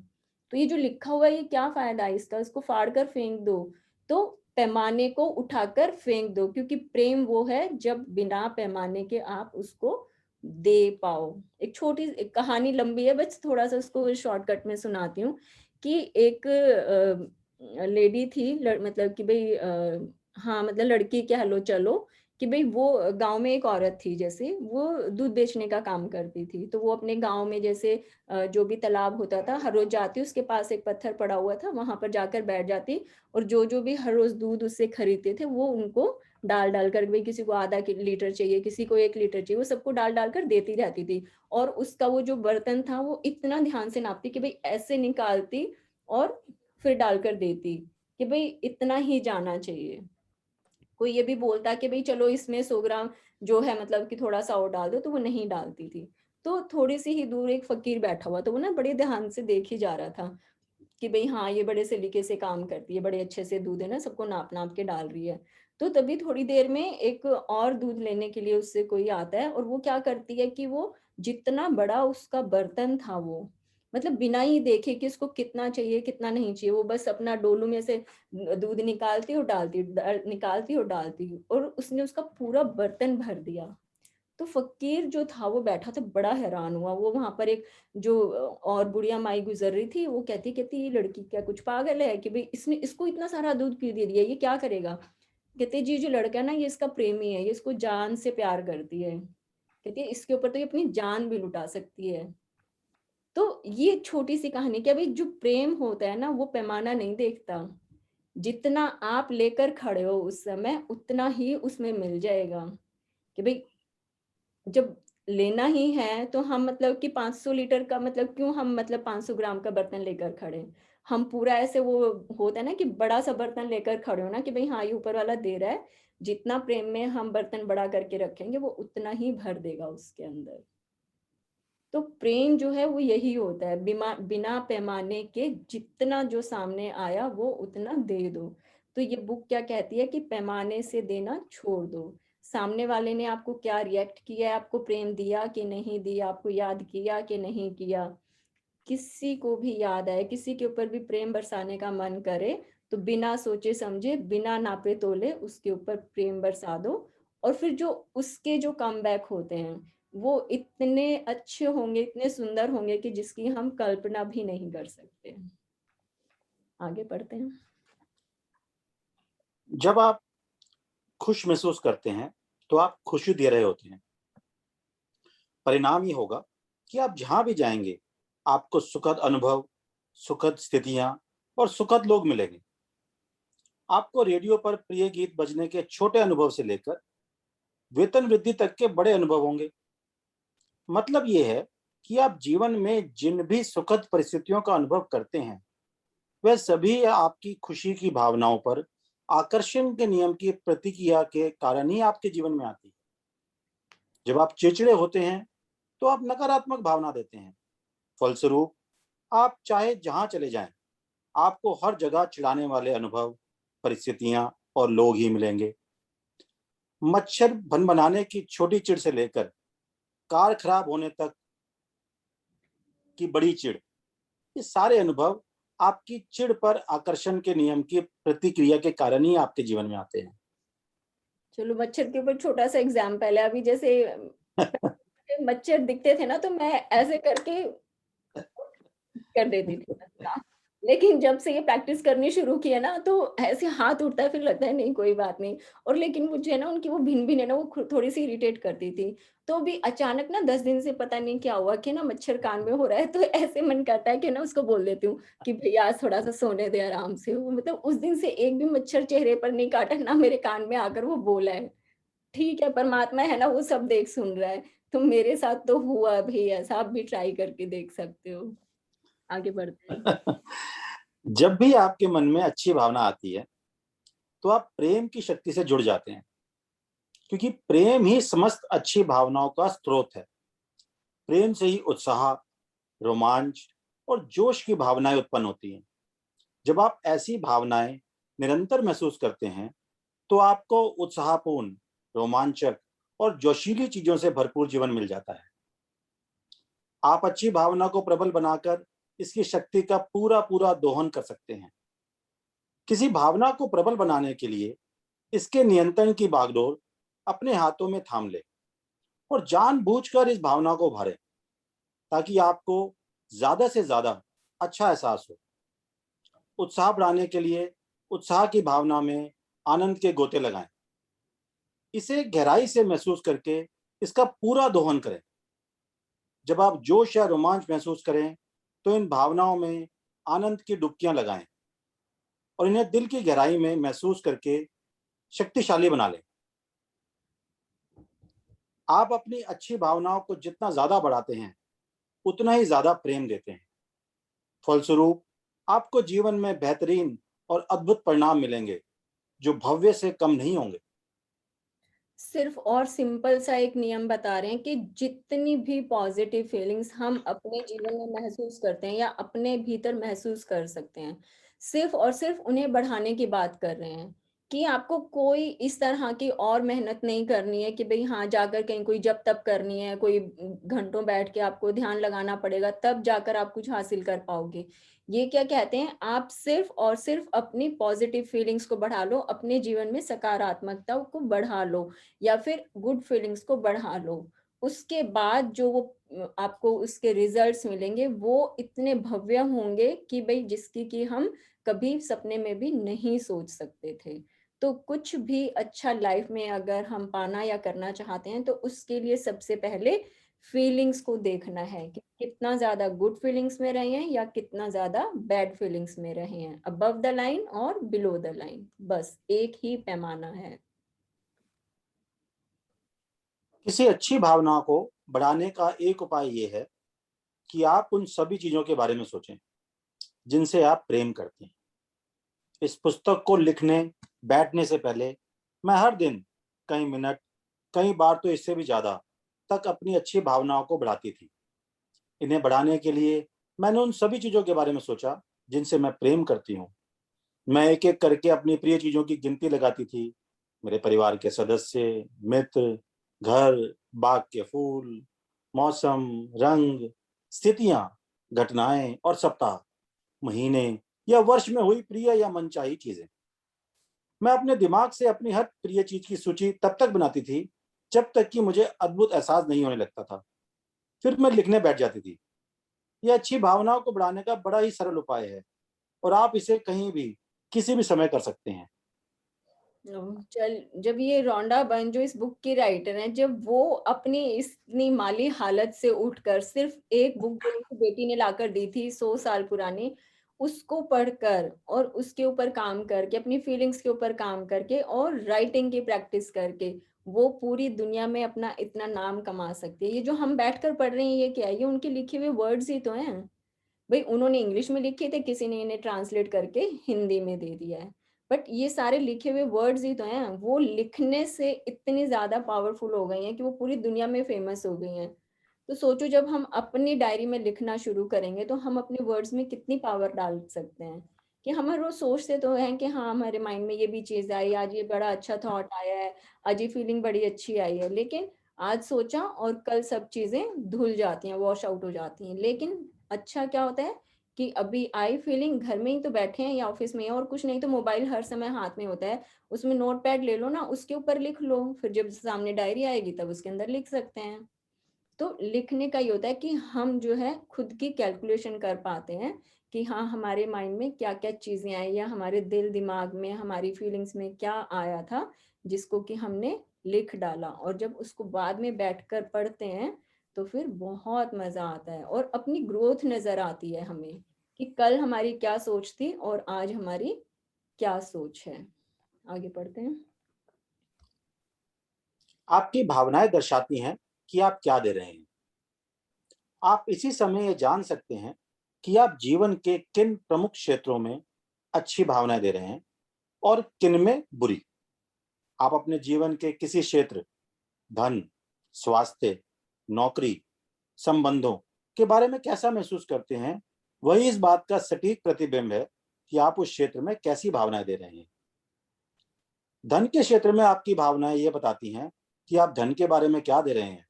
तो ये जो लिखा हुआ है ये क्या फायदा है इसका, इसको फाड़ कर फेंक दो। तो पैमाने को उठाकर फेंक दो, क्योंकि प्रेम वो है जब बिना पैमाने के आप उसको दे पाओ। एक छोटी एक कहानी लंबी है, बस थोड़ा सा उसको शॉर्टकट में सुनाती हूँ कि एक लेडी थी, मतलब कि भाई हाँ मतलब लड़की कह लो चलो, कि भाई वो गांव में एक औरत थी, जैसे वो दूध बेचने का काम करती थी। तो वो अपने गांव में जैसे जो भी तालाब होता था हर रोज जाती, उसके पास एक पत्थर पड़ा हुआ था, वहां पर जाकर बैठ जाती, और जो जो भी हर रोज दूध उससे खरीदते थे वो उनको डाल डाल कर, भाई किसी को आधा लीटर चाहिए, किसी को 1 लीटर चाहिए, वो सबको डाल डाल कर देती रहती थी। और उसका वो जो बर्तन था वो इतना ध्यान से नापती कि भाई ऐसे निकालती और फिर डालकर देती, कि भाई इतना ही जाना चाहिए। कोई ये भी बोलता कि भाई चलो इसमें 100 ग्राम जो है मतलब कि थोड़ा सा और डाल दो, तो वो नहीं डालती थी। तो थोड़ी सी ही दूर एक फकीर बैठा हुआ, तो वो ना बड़े ध्यान से देख ही जा रहा था कि भाई हाँ ये बड़े सलीके से काम करती है, बड़े अच्छे से दूध है ना सबको नाप नाप के डाल रही है। तो तभी थोड़ी देर में एक और दूध लेने के लिए उससे कोई आता है, और वो क्या करती है कि वो जितना बड़ा उसका बर्तन था, वो मतलब बिना ही देखे कि उसको कितना चाहिए कितना नहीं चाहिए, वो बस अपना डोलू में से दूध निकालती और डालती, निकालती और डालती, और उसने उसका पूरा बर्तन भर दिया। तो फकीर जो था वो बैठा था, बड़ा हैरान हुआ। वो वहां पर एक जो और बुढ़िया माई गुजर रही थी, वो कहती कहती ये लड़की क्या कुछ पागल है कि भाई इसने इसको इतना सारा दूध क्यों दे दिया, ये क्या करेगा। कहते जी जो लड़का है ना ये इसका प्रेमी है, ये इसको जान से प्यार करती है, कहती है इसके ऊपर तो ये अपनी जान भी लुटा सकती है। तो ये छोटी सी कहानी, क्या भाई जो प्रेम होता है ना वो पैमाना नहीं देखता, जितना आप लेकर खड़े हो उस समय उतना ही उसमें मिल जाएगा। कि भाई जब लेना ही है तो हम मतलब कि 500 लीटर का मतलब क्यों हम मतलब 500 ग्राम का बर्तन लेकर खड़े, हम पूरा ऐसे वो होता है ना कि बड़ा सा बर्तन लेकर खड़े हो ना कि भाई हाँ ये ऊपर वाला दे रहा है, जितना प्रेम में हम बर्तन बड़ा करके रखेंगे वो उतना ही भर देगा उसके अंदर। तो प्रेम जो है वो यही होता है, बिना बिना पैमाने के जितना जो सामने आया वो उतना दे दो। तो ये बुक क्या कहती है कि पैमाने से देना छोड़ दो। सामने वाले ने आपको क्या रिएक्ट किया है, आपको प्रेम दिया कि नहीं दिया, आपको याद किया कि नहीं किया, किसी को भी याद आए, किसी के ऊपर भी प्रेम बरसाने का मन करे, तो बिना सोचे समझे बिना नापे तोले उसके ऊपर प्रेम बरसा दो। और फिर जो उसके जो कमबैक होते हैं वो इतने अच्छे होंगे, इतने सुंदर होंगे कि जिसकी हम कल्पना भी नहीं कर सकते। आगे बढ़ते हैं। जब आप खुश महसूस करते हैं तो आप खुशी दे रहे होते हैं। परिणाम ये होगा कि आप जहां भी जाएंगे आपको सुखद अनुभव, सुखद स्थितियां और सुखद लोग मिलेंगे। आपको रेडियो पर प्रिय गीत बजने के छोटे अनुभव से लेकर वेतन वृद्धि तक के बड़े अनुभव होंगे। मतलब ये है कि आप जीवन में जिन भी सुखद परिस्थितियों का अनुभव करते हैं वह सभी आपकी खुशी की भावनाओं पर आकर्षण के नियम की प्रतिक्रिया के कारण ही आपके जीवन में आती है। जब आप चिड़चिड़े होते हैं तो आप नकारात्मक भावना देते हैं। फलस्वरूप आप चाहे जहां चले जाएं, आपको हर जगह चिढ़ाने वाले अनुभव, परिस्थितियां और लोग ही मिलेंगे। मच्छर भनभनाने की छोटी चिढ़ से लेकर कार खराब होने तक की बड़ी चिढ़, ये सारे अनुभव आपकी चिढ़ पर आकर्षण के नियम की प्रतिक्रिया के कारण ही आपके जीवन में आते हैं। चलो मच्छर के ऊपर छोटा सा एग्जाम्पल है, अभी जैसे मच्छर दिखते थे ना तो मैं ऐसे करके कर देती थी ना। लेकिन जब से ये प्रैक्टिस करनी शुरू की है ना तो ऐसे हाथ उठता है, फिर लगता है नहीं कोई बात नहीं। और लेकिन मुझे ना उनकी वो भिन भिन है ना वो थोड़ी सी इरिटेट करती थी। तो अभी अचानक ना 10 दिन से पता नहीं क्या हुआ कि ना मच्छर कान में हो रहा है, तो ऐसे मन करता है कि ना उसको बोल देती हूँ कि भैया आज थोड़ा सा सोने दे आराम से। वो मतलब उस दिन से एक भी मच्छर चेहरे पर नहीं काटा, ना मेरे कान में आकर वो बोला है। ठीक है, परमात्मा है ना वो सब देख सुन रहा है। तो मेरे साथ तो हुआ भी ऐसा, आप भी ट्राई करके देख सकते हो। आगे बढ़ते हैं। जब भी आपके मन में अच्छी भावना आती है तो आप प्रेम की शक्ति से जुड़ जाते हैं, क्योंकि प्रेम ही समस्त अच्छी भावनाओं का स्रोत है। प्रेम से ही उत्साह, रोमांच और जोश की भावनाएं उत्पन्न होती हैं। जब आप ऐसी भावनाएं निरंतर महसूस करते हैं तो आपको उत्साहपूर्ण, रोमांचक और जोशीली चीजों से भरपूर जीवन मिल जाता है। आप अच्छी भावना को प्रबल बनाकर इसकी शक्ति का पूरा पूरा दोहन कर सकते हैं। किसी भावना को प्रबल बनाने के लिए इसके नियंत्रण की बागडोर अपने हाथों में थाम ले और जानबूझकर इस भावना को भरें, ताकि आपको ज्यादा से ज्यादा अच्छा एहसास हो। उत्साह बढ़ाने के लिए उत्साह की भावना में आनंद के गोते लगाएं। इसे गहराई से महसूस करके इसका पूरा दोहन करें। जब आप जोश या रोमांच महसूस करें तो इन भावनाओं में आनंद की डुबकियां लगाएं और इन्हें दिल की गहराई में महसूस करके शक्तिशाली बना लें। आप अपनी अच्छी भावनाओं को जितना ज्यादा बढ़ाते हैं उतना ही ज्यादा प्रेम देते हैं। फलस्वरूप आपको जीवन में बेहतरीन और अद्भुत परिणाम मिलेंगे जो भव्य से कम नहीं होंगे। सिर्फ और सिंपल सा एक नियम बता रहे हैं कि जितनी भी पॉजिटिव फीलिंग्स हम अपने जीवन में महसूस करते हैं या अपने भीतर महसूस कर सकते हैं, सिर्फ और सिर्फ उन्हें बढ़ाने की बात कर रहे हैं। कि आपको कोई इस तरह की और मेहनत नहीं करनी है कि भाई हाँ जाकर कहीं कोई जप तप करनी है, कोई घंटों बैठ के आपको ध्यान लगाना पड़ेगा तब जाकर आप कुछ हासिल कर पाओगे। ये क्या कहते हैं, आप सिर्फ और सिर्फ अपनी पॉजिटिव फीलिंग्स को बढ़ा लो, अपने जीवन में सकारात्मकता को बढ़ा लो या फिर गुड फीलिंग्स को बढ़ा लो। उसके बाद जो वो आपको उसके रिजल्ट्स मिलेंगे वो इतने भव्य होंगे कि भाई जिसकी कि हम कभी सपने में भी नहीं सोच सकते थे। तो कुछ भी अच्छा लाइफ में अगर हम पाना या करना चाहते हैं तो उसके लिए सबसे पहले फीलिंग्स को देखना है कि कितना ज्यादा गुड फीलिंग्स में रहे हैं या कितना ज्यादा बैड फीलिंग्स में रहे हैं, अबव द लाइन और बिलो द लाइन, बस एक ही पैमाना है। किसी अच्छी भावना को बढ़ाने का एक उपाय ये है कि आप उन सभी चीजों के बारे में सोचें जिनसे आप प्रेम करते हैं। इस पुस्तक को लिखने बैठने से पहले मैं हर दिन कई मिनट, कई बार तो इससे भी ज्यादा तक अपनी अच्छी भावनाओं को बढ़ाती थी। इन्हें बढ़ाने के लिए मैंने उन सभी चीजों के बारे में सोचा जिनसे मैं प्रेम करती हूँ। मैं एक एक करके अपनी प्रिय चीजों की गिनती लगाती थी। मेरे परिवार के सदस्य, मित्र, घर, बाग के फूल, मौसम, रंग, स्थितियां, घटनाएं और सप्ताह, महीने या वर्ष में हुई प्रिय या मनचाही चीजें। मैं अपने दिमाग से अपनी हर प्रिय चीज की सूची तब तक बनाती थी जब तक कि मुझे अद्भुत एहसास नहीं होने लगता था। फिर मैं लिखने बैठ जाती थी। यह अच्छी भावनाओं को बढ़ाने का बड़ा ही सरल उपाय है और आप इसे कहीं भी किसी भी समय कर सकते हैं। चल, जब ये रोंडा बर्न जो इस बुक की राइटर हैं, जब वो अपनी इतनी माली हालत से उठकर सिर्फ एक बुक जो उनकी बेटी ने लाकर दी थी 100 साल पुरानी, उसको पढ़कर और उसके ऊपर काम करके, अपनी फीलिंग्स के ऊपर काम करके और राइटिंग की प्रैक्टिस करके वो पूरी दुनिया में अपना इतना नाम कमा सकती है। ये जो हम बैठकर पढ़ रहे हैं ये क्या है, ये उनके लिखे हुए वर्ड्स ही तो हैं। भाई उन्होंने इंग्लिश में लिखे थे, किसी ने इन्हें ट्रांसलेट करके हिंदी में दे दिया है, बट ये सारे लिखे हुए वर्ड्स ही तो हैं। वो लिखने से इतनी ज्यादा पावरफुल हो गई हैं कि वो पूरी दुनिया में फेमस हो गई हैं। तो सोचो जब हम अपनी डायरी में लिखना शुरू करेंगे तो हम अपने वर्ड्स में कितनी पावर डाल सकते हैं। कि हम हर रोज सोचते तो हैं कि हाँ हमारे माइंड में ये भी चीज आई, आज ये बड़ा अच्छा थॉट आया है, आज ये फीलिंग बड़ी अच्छी आई है, लेकिन आज सोचा और कल सब चीजें धुल जाती हैं, वॉश आउट हो जाती हैं। लेकिन अच्छा क्या होता है कि अभी आई फीलिंग, घर में ही तो बैठे हैं या ऑफिस में, और कुछ नहीं तो मोबाइल हर समय हाथ में होता है, उसमें नोट पैड ले लो ना, उसके ऊपर लिख लो, फिर जब सामने डायरी आएगी तब उसके अंदर लिख सकते हैं। तो लिखने का ये होता है कि हम जो है खुद की कैलकुलेशन कर पाते हैं कि हाँ हमारे माइंड में क्या क्या चीजें आई या हमारे दिल दिमाग में हमारी फीलिंग्स में क्या आया था जिसको कि हमने लिख डाला। और जब उसको बाद में बैठकर पढ़ते हैं तो फिर बहुत मजा आता है और अपनी ग्रोथ नजर आती है हमें कि कल हमारी क्या सोच थी और आज हमारी क्या सोच है। आगे पढ़ते हैं। आपकी भावनाएं दर्शाती हैं कि आप क्या दे रहे हैं। आप इसी समय ये जान सकते हैं कि आप जीवन के किन प्रमुख क्षेत्रों में अच्छी भावनाएं दे रहे हैं और किन में बुरी। आप अपने जीवन के किसी क्षेत्र, धन, स्वास्थ्य, नौकरी, संबंधों के बारे में कैसा महसूस करते हैं, वही इस बात का सटीक प्रतिबिंब है कि आप उस क्षेत्र में कैसी भावनाएं दे रहे हैं। धन के क्षेत्र में आपकी भावनाएं ये बताती हैं कि आप धन के बारे में क्या दे रहे हैं।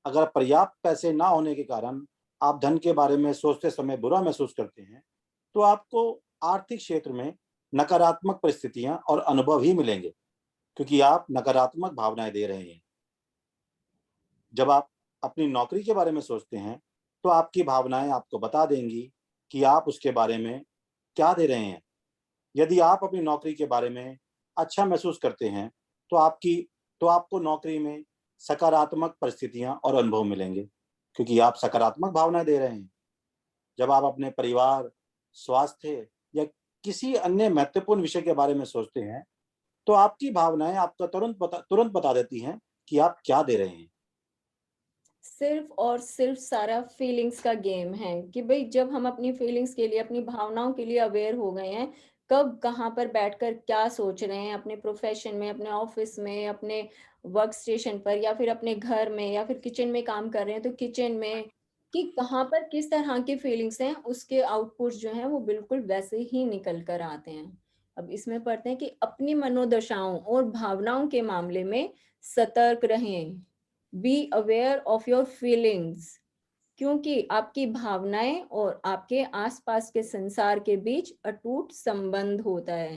अगर पर्याप्त पैसे ना होने के कारण आप धन के बारे में सोचते समय बुरा महसूस करते हैं, तो आपको आर्थिक क्षेत्र में नकारात्मक परिस्थितियां और अनुभव ही मिलेंगे, क्योंकि आप नकारात्मक भावनाएं दे रहे हैं। जब आप अपनी नौकरी के बारे में सोचते हैं तो आपकी भावनाएं आपको बता देंगी कि आप उसके बारे में क्या दे रहे हैं। यदि आप अपनी नौकरी के बारे में अच्छा महसूस करते हैं तो आपको नौकरी में सकारात्मक परिस्थितियां और अनुभव मिलेंगे, क्योंकि आप सकारात्मक भावनाएं दे रहे हैं। जब आप अपने परिवार, स्वास्थ्य या किसी अन्य महत्वपूर्ण विषय के बारे में सोचते हैं तो आपकी भावनाएं आपको तुरंत बता देती हैं कि आप क्या दे रहे हैं। सिर्फ और सिर्फ सारा फीलिंग्स का गेम है कि भाई जब हम अपनी फीलिंग्स के लिए, अपनी भावनाओं के लिए अवेयर हो गए हैं, कब कहाँ पर बैठकर क्या सोच रहे हैं, अपने प्रोफेशन में, अपने ऑफिस में, अपने वर्क स्टेशन पर, या फिर अपने घर में, या फिर किचन में काम कर रहे हैं तो किचन में, कि कहाँ पर किस तरह की फीलिंग्स हैं, उसके आउटपुट्स जो हैं वो बिल्कुल वैसे ही निकल कर आते हैं। अब इसमें पढ़ते हैं कि अपनी मनोदशाओं और भावनाओं के मामले में सतर्क रहें। Be aware of your feelings, क्योंकि आपकी भावनाएं और आपके आसपास के संसार के बीच अटूट संबंध होता है।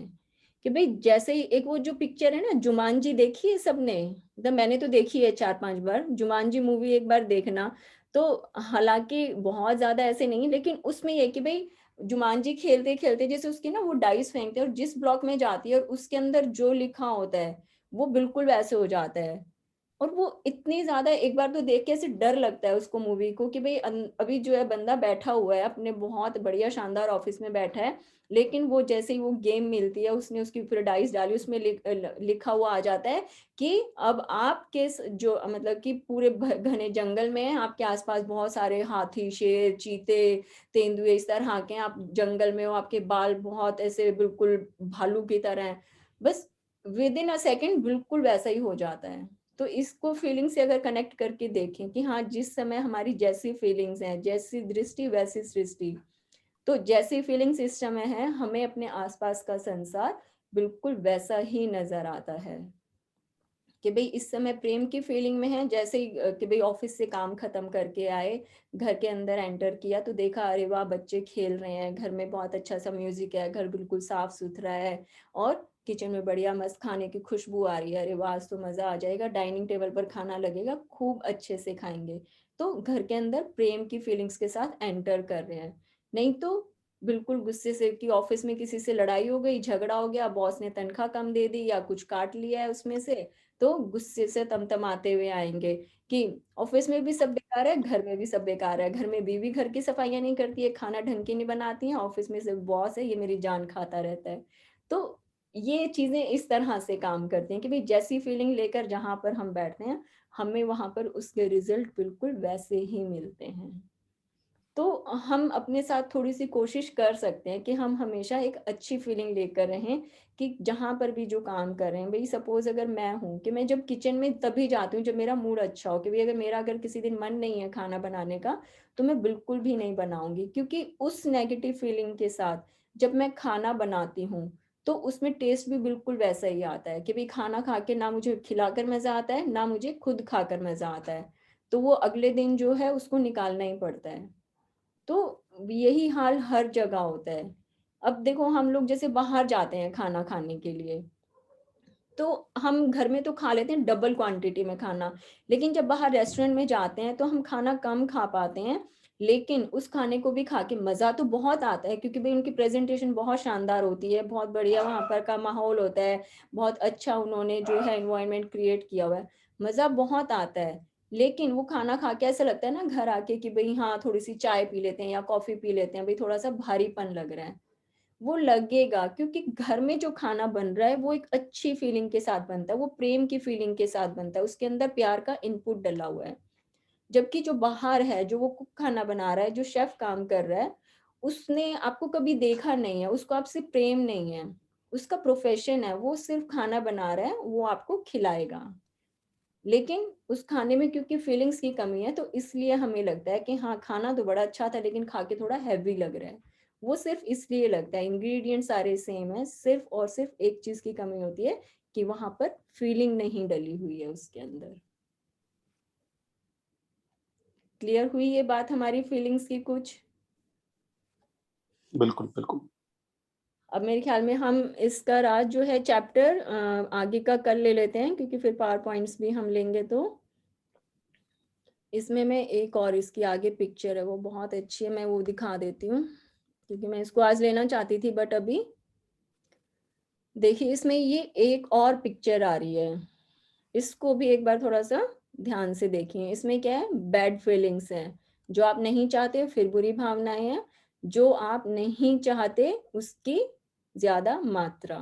कि भाई जैसे ही एक वो जो पिक्चर है ना, जुमानजी, देखी है सबने? मतलब मैंने तो देखी है 4-5 बार। जुमानजी मूवी एक बार देखना। तो हालांकि बहुत ज्यादा ऐसे नहीं, लेकिन उसमें ये कि भाई जुमानजी खेलते खेलते जैसे उसकी ना वो डाइस फेंकते हैं और जिस ब्लॉक में जाती है और उसके अंदर जो लिखा होता है वो बिल्कुल वैसे हो जाता है। और वो इतनी ज्यादा, एक बार तो देख के ऐसे डर लगता है उसको, मूवी को, कि भाई अभी जो है बंदा बैठा हुआ है अपने बहुत बढ़िया शानदार ऑफिस में बैठा है, लेकिन वो जैसे ही वो गेम मिलती है, उसने उसकी ऊपर डाइस डाली, उसमें लिखा हुआ आ जाता है कि अब आपके जो मतलब कि पूरे घने जंगल में हैं, आपके आसपास बहुत सारे हाथी, शेर, चीते, तेंदुए इस तरह के हैं, आप जंगल में हो, आपके बाल बहुत ऐसे बिल्कुल भालू की तरह हैं। बस विद इन अ सेकेंड बिल्कुल वैसा ही हो जाता है। तो इसको फीलिंग से अगर कनेक्ट करके देखें कि हाँ, जिस समय हमारी जैसी फीलिंग्स हैं, जैसी दृष्टि वैसी सृष्टि, तो जैसी फीलिंग्स इस समय है, हमें अपने आसपास का संसार बिल्कुल वैसा ही नजर आता है। कि भाई इस समय प्रेम की फीलिंग में है, जैसे ही कि भाई ऑफिस से काम खत्म करके आए, घर के अंदर एंटर किया तो देखा, अरे वाह, बच्चे खेल रहे हैं, घर में बहुत अच्छा सा म्यूजिक है, घर बिल्कुल साफ सुथरा है, और किचन में बढ़िया मस्त खाने की खुशबू आ रही है, अरे वाह, आज तो मजा आ जाएगा, डाइनिंग टेबल पर खाना लगेगा, खूब अच्छे से खाएंगे। तो घर के अंदर प्रेम की फीलिंग्स के साथ एंटर कर रहे हैं। नहीं तो बिल्कुल गुस्से से, कि ऑफिस में किसी से लड़ाई हो गई, झगड़ा हो गया, बॉस ने तनख्वाह कम दे दी या कुछ काट लिया है उसमें से, तो गुस्से से तमतमाते हुए आएंगे कि ऑफिस में भी सब बेकार है, घर में भी सब बेकार है, घर में बीवी घर की सफाइयां नहीं करती है, खाना ढंग की नहीं बनाती है, ऑफिस में सिर्फ बॉस है, ये मेरी जान खाता रहता है। तो ये चीजें इस तरह से काम करती हैं कि भाई जैसी फीलिंग लेकर जहां पर हम बैठते हैं, हमें वहां पर उसके रिजल्ट बिल्कुल वैसे ही मिलते हैं। तो हम अपने साथ थोड़ी सी कोशिश कर सकते हैं कि हम हमेशा एक अच्छी फीलिंग लेकर रहें, कि जहां पर भी जो काम कर रहे हैं, भाई सपोज अगर मैं हूँ, कि मैं जब किचन में तभी जाती हूँ जब मेरा मूड अच्छा हो, कि भाई अगर किसी दिन मन नहीं है खाना बनाने का, तो मैं बिल्कुल भी नहीं बनाऊंगी, क्योंकि उस नेगेटिव फीलिंग के साथ जब मैं खाना बनाती हूँ तो उसमें टेस्ट भी बिल्कुल वैसा ही आता है, कि भाई खाना खा के ना मुझे खिलाकर मजा आता है, ना मुझे खुद खाकर मजा आता है, तो वो अगले दिन जो है उसको निकालना ही पड़ता है। तो यही हाल हर जगह होता है। अब देखो, हम लोग जैसे बाहर जाते हैं खाना खाने के लिए, तो हम घर में तो खा लेते हैं डबल क्वांटिटी में खाना, लेकिन जब बाहर रेस्टोरेंट में जाते हैं तो हम खाना कम खा पाते हैं, लेकिन उस खाने को भी खा के मजा तो बहुत आता है, क्योंकि भाई उनकी प्रेजेंटेशन बहुत शानदार होती है, बहुत बढ़िया वहां पर का माहौल होता है, बहुत अच्छा उन्होंने जो है एनवायरनमेंट क्रिएट किया हुआ है, मजा बहुत आता है। लेकिन वो खाना खा के ऐसा लगता है ना घर आके, कि भाई हाँ, थोड़ी सी चाय पी लेते हैं या कॉफी पी लेते हैं, भाई थोड़ा सा भारीपन लग रहा है। वो लगेगा, क्योंकि घर में जो खाना बन रहा है वो एक अच्छी फीलिंग के साथ बनता है, वो प्रेम की फीलिंग के साथ बनता है, उसके अंदर प्यार का इनपुट डला हुआ है। जबकि जो बाहर है, जो वो कुक खाना बना रहा है, जो शेफ काम कर रहा है, उसने आपको कभी देखा नहीं है, उसको आपसे प्रेम नहीं है, उसका प्रोफेशन है, वो सिर्फ खाना बना रहा है, वो आपको खिलाएगा। लेकिन उस खाने में क्योंकि फीलिंग्स की कमी है, तो इसलिए हमें लगता है कि हाँ, खाना तो बड़ा अच्छा था, लेकिन खा के थोड़ा हैवी लग रहा है। वो सिर्फ इसलिए लगता है, इंग्रेडिएंट सारे सेम है, सिर्फ और सिर्फ एक चीज की कमी होती है, कि वहां पर फीलिंग नहीं डली हुई है उसके अंदर। क्लियर हुई ये बात हमारी फीलिंग्स की कुछ? बिल्कुल बिल्कुल। अब मेरे ख्याल में हम इसका राज जो है चैप्टर आगे का कल ले लेते हैं, क्योंकि फिर पावर पॉइंट्स भी हम लेंगे। तो इसमें मैं एक और इसकी आगे पिक्चर है, वो बहुत अच्छी है, मैं वो दिखा देती हूँ, क्योंकि मैं इसको आज लेना चाहती थी बट अभी देखिए इसमें ये एक और पिक्चर आ रही है, इसको भी एक बार थोड़ा सा ध्यान से देखिए। इसमें क्या है, बैड फीलिंग्स है, जो आप नहीं चाहते, फिर बुरी भावनाएं हैं जो आप नहीं चाहते उसकी ज्यादा मात्रा,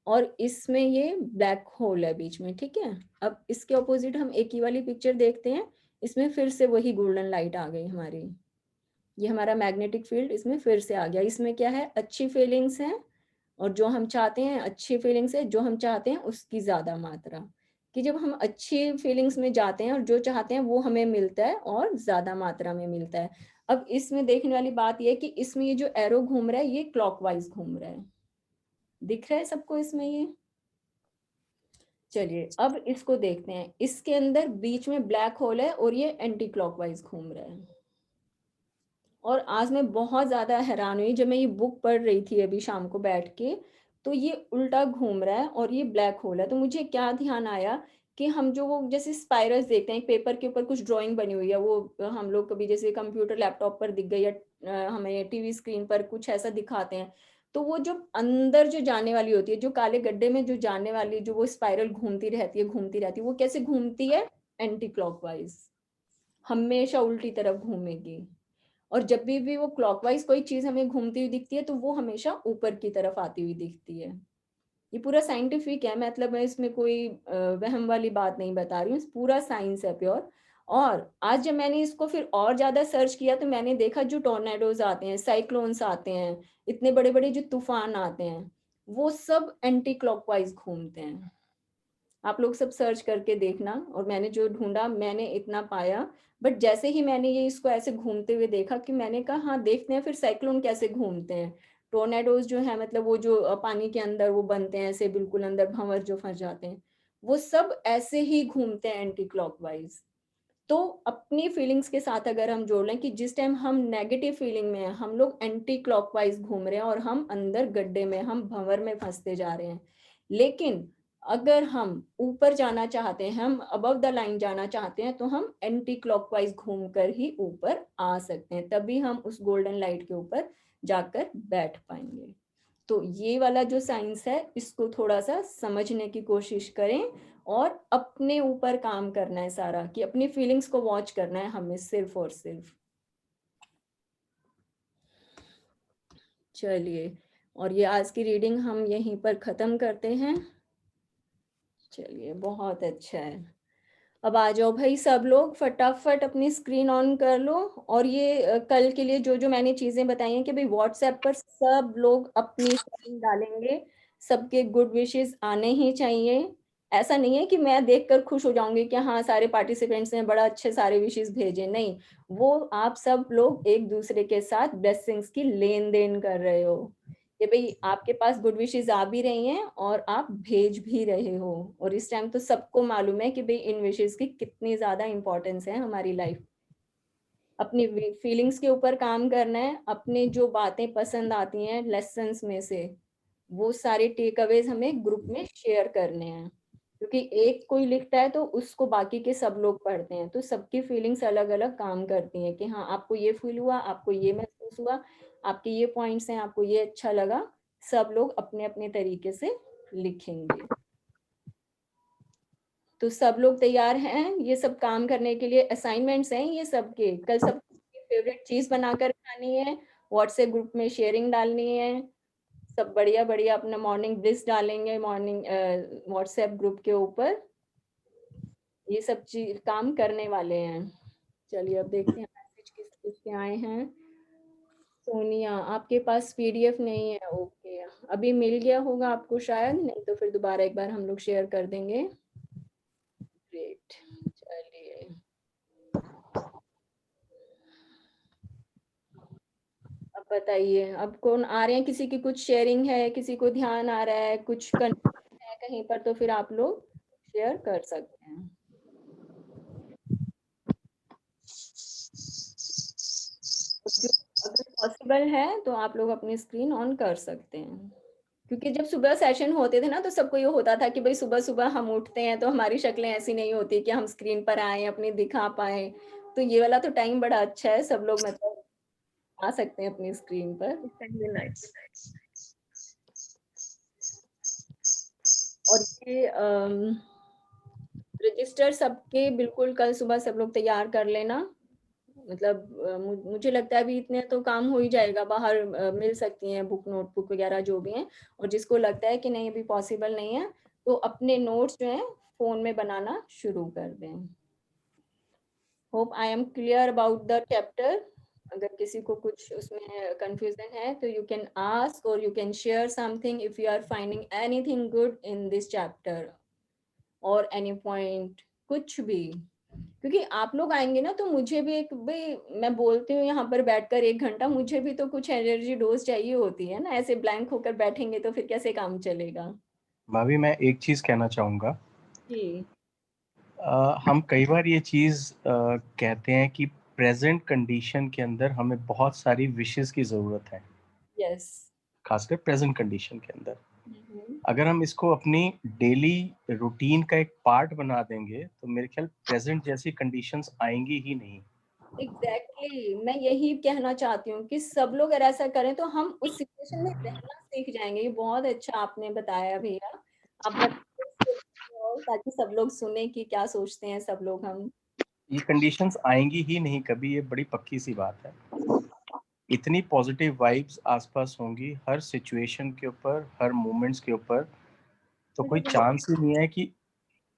और इसमें ये ब्लैक होल है बीच में, ठीक है। अब इसके ऑपोजिट हम एक ही वाली पिक्चर देखते हैं, इसमें फिर से वही गोल्डन लाइट आ गई हमारी, ये हमारा मैग्नेटिक फील्ड इसमें फिर से आ गया। इसमें क्या है, अच्छी फीलिंग्स हैं, और जो हम चाहते हैं अच्छी फीलिंग्स है, जो हम चाहते हैं उसकी ज्यादा मात्रा, कि जब हम अच्छी फीलिंग्स में जाते हैं और जो चाहते हैं वो हमें मिलता है और ज्यादा मात्रा में मिलता है। अब इसमें देखने वाली बात यह है कि इसमें ये जो एरो घूम रहा है ये क्लॉकवाइज घूम रहा है, दिख रहा है सबको इसमें ये। चलिए अब इसको देखते हैं, इसके अंदर बीच में ब्लैक होल है और ये एंटी क्लॉकवाइज घूम रहा है। और आज मैं बहुत ज्यादा हैरान हुई जब मैं ये बुक पढ़ रही थी अभी शाम को बैठ के, तो ये उल्टा घूम रहा है और ये ब्लैक होल है। तो मुझे क्या ध्यान आया कि हम जो वो जैसे स्पाइरल्स देखते हैं, पेपर के ऊपर कुछ ड्राइंग बनी हुई है, वो हम लोग कभी जैसे कंप्यूटर लैपटॉप पर दिख गई, या हमें टीवी स्क्रीन पर कुछ ऐसा दिखाते हैं, तो वो जो अंदर जो जाने वाली होती है, जो काले गड्ढे में जो जाने वाली जो वो स्पाइरल घूमती रहती है घूमती रहती है, वो कैसे घूमती है, एंटी क्लॉकवाइज, हमेशा उल्टी तरफ घूमेगी। और जब भी वो क्लॉकवाइज कोई चीज हमें घूमती हुई दिखती है तो वो हमेशा ऊपर की तरफ आती हुई दिखती है। ये पूरा साइंटिफिक है, मतलब मैं इसमें कोई वहम वाली बात नहीं बता रही हूँ, पूरा साइंस है प्योर। और आज जब मैंने इसको फिर और ज्यादा सर्च किया तो मैंने देखा जो टोर्नेडोज आते हैं, साइक्लोन्स आते हैं, इतने बड़े बड़े जो तूफान आते हैं, वो सब एंटी क्लॉकवाइज घूमते हैं। आप लोग सब सर्च करके देखना, और मैंने जो ढूंढा मैंने इतना पाया। बट जैसे ही मैंने ये इसको ऐसे घूमते हुए देखा कि मैंने कहा हाँ देखते हैं फिर साइक्लोन कैसे घूमते हैं, टोर्नेडोज जो है मतलब वो जो पानी के अंदर वो बनते हैं ऐसे बिल्कुल अंदर भंवर जो फंस जाते हैं, वो सब ऐसे ही घूमते हैं एंटी क्लॉकवाइज। तो अपनी फीलिंग्स के साथ अगर हम जोड़ लें कि जिस टाइम हम नेगेटिव फीलिंग में हैं हम लोग एंटी क्लॉकवाइज घूम रहे हैं और हम अंदर गड्ढे में, हम भंवर में फंसते जा रहे हैं। लेकिन अगर हम ऊपर जाना चाहते हैं, हम अबव द लाइन जाना चाहते हैं, तो हम एंटी क्लॉकवाइज घूम कर ही ऊपर आ सकते हैं, तभी हम उस गोल्डन लाइट के ऊपर जाकर बैठ पाएंगे। तो ये वाला जो साइंस है इसको थोड़ा सा समझने की कोशिश करें, और अपने ऊपर काम करना है सारा, कि अपनी फीलिंग्स को वॉच करना है हमें सिर्फ और सिर्फ। चलिए, और ये आज की रीडिंग हम यहीं पर खत्म करते हैं। चलिए बहुत अच्छा है। अब आ जाओ भाई सब लोग, फटाफट अपनी स्क्रीन ऑन कर लो। और ये कल के लिए जो जो मैंने चीजें बताई हैं कि भाई व्हाट्सएप पर सब लोग अपनी स्क्रीन डालेंगे, सबके गुड विशेस आने ही चाहिए। ऐसा नहीं है कि मैं देखकर खुश हो जाऊंगी कि हाँ सारे पार्टिसिपेंट्स ने बड़ा अच्छे सारे विशेस भेजे, नहीं, वो आप सब लोग एक दूसरे के साथ ब्लेसिंग्स की लेन देन कर रहे हो, कि भाई आपके पास गुड विशेस आ भी रही हैं और आप भेज भी रहे हो। और इस टाइम तो सबको मालूम है कि भाई इन विशेस की कितनी ज्यादा इंपॉर्टेंस है हमारी लाइफ। अपनी फीलिंग्स के ऊपर काम करना है, अपने जो बातें पसंद आती हैं लेसन्स में से वो सारे टेक अवेज हमें ग्रुप में शेयर करने हैं, क्योंकि एक कोई लिखता है तो उसको बाकी के सब लोग पढ़ते हैं, तो सबकी फीलिंग्स अलग अलग काम करती हैं कि हाँ आपको ये फील हुआ, आपको ये महसूस हुआ, आपके ये पॉइंट्स हैं, आपको ये अच्छा लगा। सब लोग अपने अपने तरीके से लिखेंगे। तो सब लोग तैयार हैं ये सब काम करने के लिए? असाइनमेंट्स हैं ये सबके, कल सब फेवरेट चीज बनाकर खानी है, व्हाट्सएप ग्रुप में शेयरिंग डालनी है, सब बढ़िया बढ़िया अपना मॉर्निंग ब्लिस डालेंगे मॉर्निंग व्हाट्सएप ग्रुप के ऊपर, ये सब चीज काम करने वाले हैं। चलिए अब देखते हैं मैसेज किस किसके आए हैं। सोनिया आपके पास पीडीएफ नहीं है, ओके, अभी मिल गया होगा आपको शायद, नहीं तो फिर दोबारा एक बार हम लोग शेयर कर देंगे। ग्रेट, चलिए अब बताइए, अब कौन आ रहे हैं, किसी की कुछ शेयरिंग है, किसी को ध्यान आ रहा है, कुछ कंफ्यूजन है कहीं पर, तो फिर आप लोग शेयर कर सकते हैं। अगर पॉसिबल है तो आप लोग अपनी स्क्रीन ऑन कर सकते हैं, क्योंकि जब सुबह सेशन होते थे ना तो सबको ये होता था कि भाई सुबह सुबह हम उठते हैं तो हमारी शक्लें ऐसी नहीं होती कि हम स्क्रीन पर आए अपनी दिखा पाए। तो ये वाला तो टाइम बड़ा अच्छा है, सब लोग मतलब आ सकते हैं अपनी स्क्रीन पर। और ये रजिस्टर सबके बिल्कुल कल सुबह सब लोग तैयार कर लेना। मतलब मुझे लगता है अभी इतने तो काम हो ही जाएगा, बाहर मिल सकती हैं बुक नोटबुक वगैरह जो भी हैं। और जिसको लगता है कि नहीं अभी पॉसिबल नहीं है तो अपने नोट्स जो हैं फोन में बनाना शुरू कर दें। Hope I am clear about the chapter. अगर किसी को कुछ उसमें कंफ्यूजन है तो यू कैन आस्क और you can share something if you are finding anything good in this chapter और एनी पॉइंट, कुछ भी। क्योंकि आप लोग आएंगे ना तो मुझे भी एक भाई, मैं बोलती हूँ यहाँ पर बैठकर 1 घंटा, मुझे भी तो कुछ एनर्जी डोज चाहिए होती है ना। ऐसे ब्लैंक होकर बैठेंगे तो फिर कैसे काम चलेगा। भाभी मैं एक चीज कहना चाहूंगा। जी हम कई बार ये चीज कहते हैं कि प्रेजेंट कंडीशन के अंदर हमें बहुत सारी विशेस की जरूरत है, यस। खासकर प्रेजेंट कंडीशन के अंदर। अगर हम इसको अपनी डेली रूटीन का एक पार्ट बना देंगे तो मेरे ख्याल प्रेजेंट जैसी कंडीशंस आएंगी ही नहीं। एग्जैक्टली मैं यही कहना चाहती हूँ कि सब लोग अगर ऐसा करें तो हम उस सिचुएशन में रहना सीख जाएंगे। ये बहुत अच्छा आपने बताया भैया। आप बताइए और ताकि सब लोग सुने कि क्या सोचते हैं सब लोग हम। ये कंडीशंस आएंगी ही नहीं कभी, ये बड़ी पक्की सी बात है। इतनी पॉजिटिव वाइब्स आसपास होंगी हर सिचुएशन के ऊपर, हर मोमेंट्स के ऊपर, तो कोई चांस ही नहीं है कि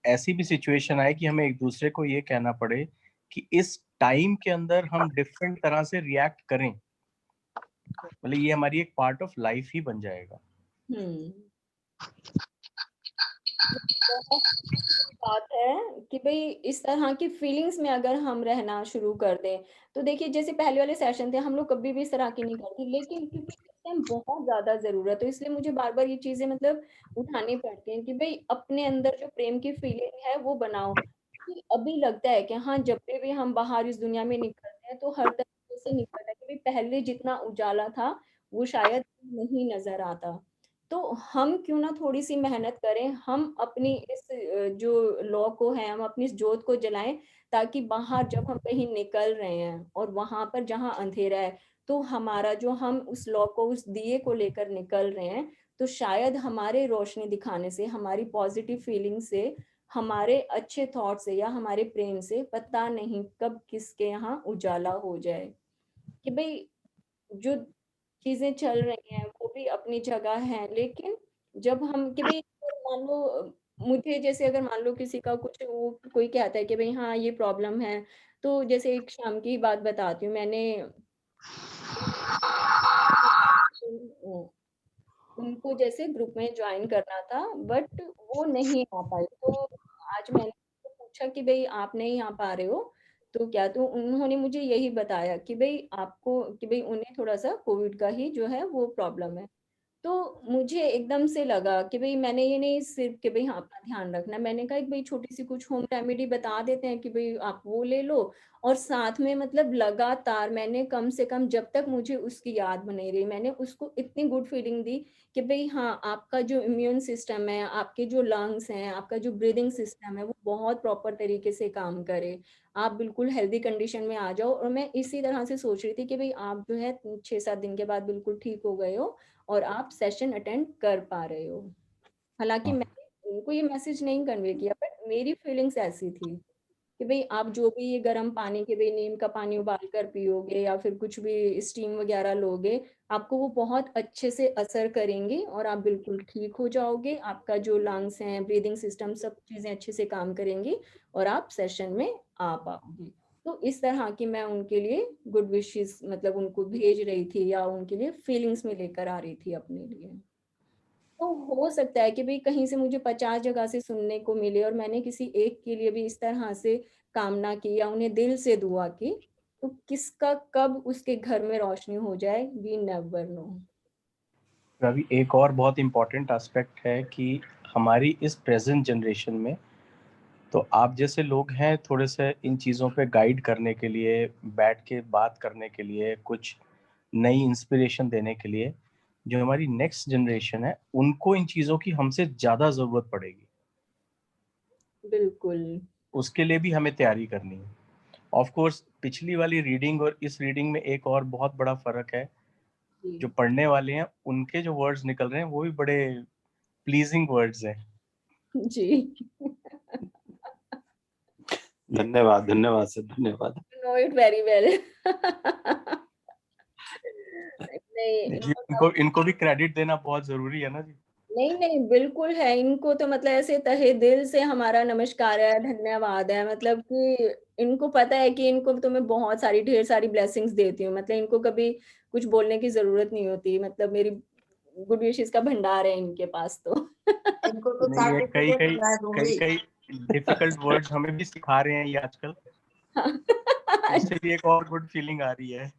ऐसी भी सिचुएशन आए कि हमें एक दूसरे को ये कहना पड़े कि इस टाइम के अंदर हम डिफरेंट तरह से रिएक्ट करें। मतलब ये हमारी एक पार्ट ऑफ लाइफ ही बन जाएगा। हम्म बहुत बात है कि भाई इस तरह की फीलिंग्स में अगर हम रहना शुरू कर दें तो देखिए जैसे पहले वाले सेशन थे हम लोग कभी भी इस तरह की नहीं करते, लेकिन क्योंकि इस टाइम बहुत ज्यादा जरूरत है इसलिए मुझे बार बार ये चीजें मतलब उठानी पड़ती हैं कि भाई अपने अंदर जो प्रेम की फीलिंग है वो बनाओ। कि अभी लगता है कि हाँ जब भी हम बाहर इस दुनिया में निकलते हैं तो हर तरीके से निकलता है कि भाई पहले जितना उजाला था वो शायद नहीं नजर आता। तो हम क्यों ना थोड़ी सी मेहनत करें, हम अपनी इस जो लॉ को है हम अपनी इस जोत को जलाएं, ताकि बाहर जब हम कहीं निकल रहे हैं और वहां पर जहां अंधेरा है तो हमारा जो हम उस लॉ को उस दिए को लेकर निकल रहे हैं तो शायद हमारे रोशनी दिखाने से, हमारी पॉजिटिव फीलिंग से, हमारे अच्छे थॉट से या हमारे प्रेम से पता नहीं कब किसके यहाँ उजाला हो जाए। कि भाई जो चीजें चल रही हैं वो भी अपनी जगह है, लेकिन जब हम कि भाई अगर मान लो मुझे जैसे अगर मान लो किसी का कुछ वो कोई कहता है कि भाई हाँ ये प्रॉब्लम है, तो जैसे एक शाम की बात बताती हूँ। मैंने उनको जैसे ग्रुप में ज्वाइन करना था बट वो नहीं आ पाई। तो आज मैंने उनको पूछा कि भाई आप नहीं आ पा रहे हो तो क्या, तो उन्होंने मुझे यही बताया कि भाई आपको कि भाई उन्हें थोड़ा सा कोविड का ही जो है वो प्रॉब्लम है। तो मुझे एकदम से लगा कि भाई मैंने ये नहीं सिर्फ कि भाई हाँ अपना ध्यान रखना, मैंने कहा कि भाई छोटी सी कुछ होम रेमेडी बता देते हैं कि भाई आप वो ले लो। और साथ में मतलब लगातार मैंने कम से कम जब तक मुझे उसकी याद बनी रही मैंने उसको इतनी गुड फीलिंग दी कि भाई हाँ आपका जो इम्यून सिस्टम है, आपके जो लंग्स हैं, आपका जो ब्रीदिंग सिस्टम है वो बहुत प्रॉपर तरीके से काम करे। आप बिल्कुल हेल्दी कंडीशन में आ जाओ। और मैं इसी तरह से सोच रही थी कि भाई आप जो है 6-7 दिन के बाद बिल्कुल ठीक हो गए हो और आप सेशन अटेंड कर पा रहे हो। हालांकि मैंने उनको ये मैसेज नहीं कन्वे किया बट मेरी फीलिंग्स ऐसी थी कि भाई आप जो भी ये गर्म पानी के भाई नीम का पानी उबाल कर पियोगे या फिर कुछ भी स्टीम वगैरह लोगे, आपको वो बहुत अच्छे से असर करेंगे और आप बिल्कुल ठीक हो जाओगे। आपका जो लंग्स हैं, ब्रीदिंग सिस्टम, सब चीजें अच्छे से काम करेंगी और आप सेशन में आ पाओगे। तो इस तरह की मैं उनके लिए गुड विशेस मतलब उनको भेज रही थी या उनके लिए फीलिंग्स में लेकर आ रही थी अपने लिए। तो हो सकता है कि भाई कहीं से मुझे 50 जगह से सुनने को मिले और मैंने किसी एक के लिए भी इस तरह से कामना की या उन्हें दिल से दुआ की, तो किसका कब उसके घर में रोशनी हो जाए वी नेवर नो। अभी एक और बहुत इम्पोर्टेंट एस्पेक्ट है कि हमारी इस प्रेजेंट जनरेशन में तो आप जैसे लोग हैं थोड़े से इन चीज़ों पे गाइड करने के लिए, बैठ के बात करने के लिए, कुछ नई इंस्पिरेशन देने के लिए, जो हमारी नेक्स्ट जनरेशन है उनको इन चीजों की हमसे ज्यादा जरूरत पड़ेगी। बिल्कुल। उसके लिए भी हमें तैयारी करनी है। ऑफ कोर्स पिछली वाली रीडिंग और इस रीडिंग में एक और बहुत बड़ा फर्क है, जो जी पढ़ने वाले हैं उनके जो वर्ड्स निकल रहे हैं वो भी बड़े प्लीजिंग वर्ड्स हैं। जी। धन्यवाद, धन्यवाद सर, धन्यवाद। Know it very well. नहीं, जी, इनको भी क्रेडिट देना बहुत जरूरी है ना जी। नहीं नहीं बिल्कुल है, इनको तो मतलब ऐसे तहे दिल से हमारा नमस्कार है, धन्यवाद है। मतलब कि इनको पता है कि इनको तो मैं बहुत सारी ढेर सारी ब्लेसिंग्स देती हूँ, मतलब इनको कभी कुछ बोलने की जरूरत नहीं होती, मतलब मेरी गुड विशेस का भंडार है इनके पास तो। इनको तो नहीं, ये कई सर्टिफिकेट कई मैं कई दूंगी। कई डिफिकल्ट वर्ड्स हमें भी सिखा रहे हैं ये आजकल, उससे भी एक और गुड फीलिंग आ रही है।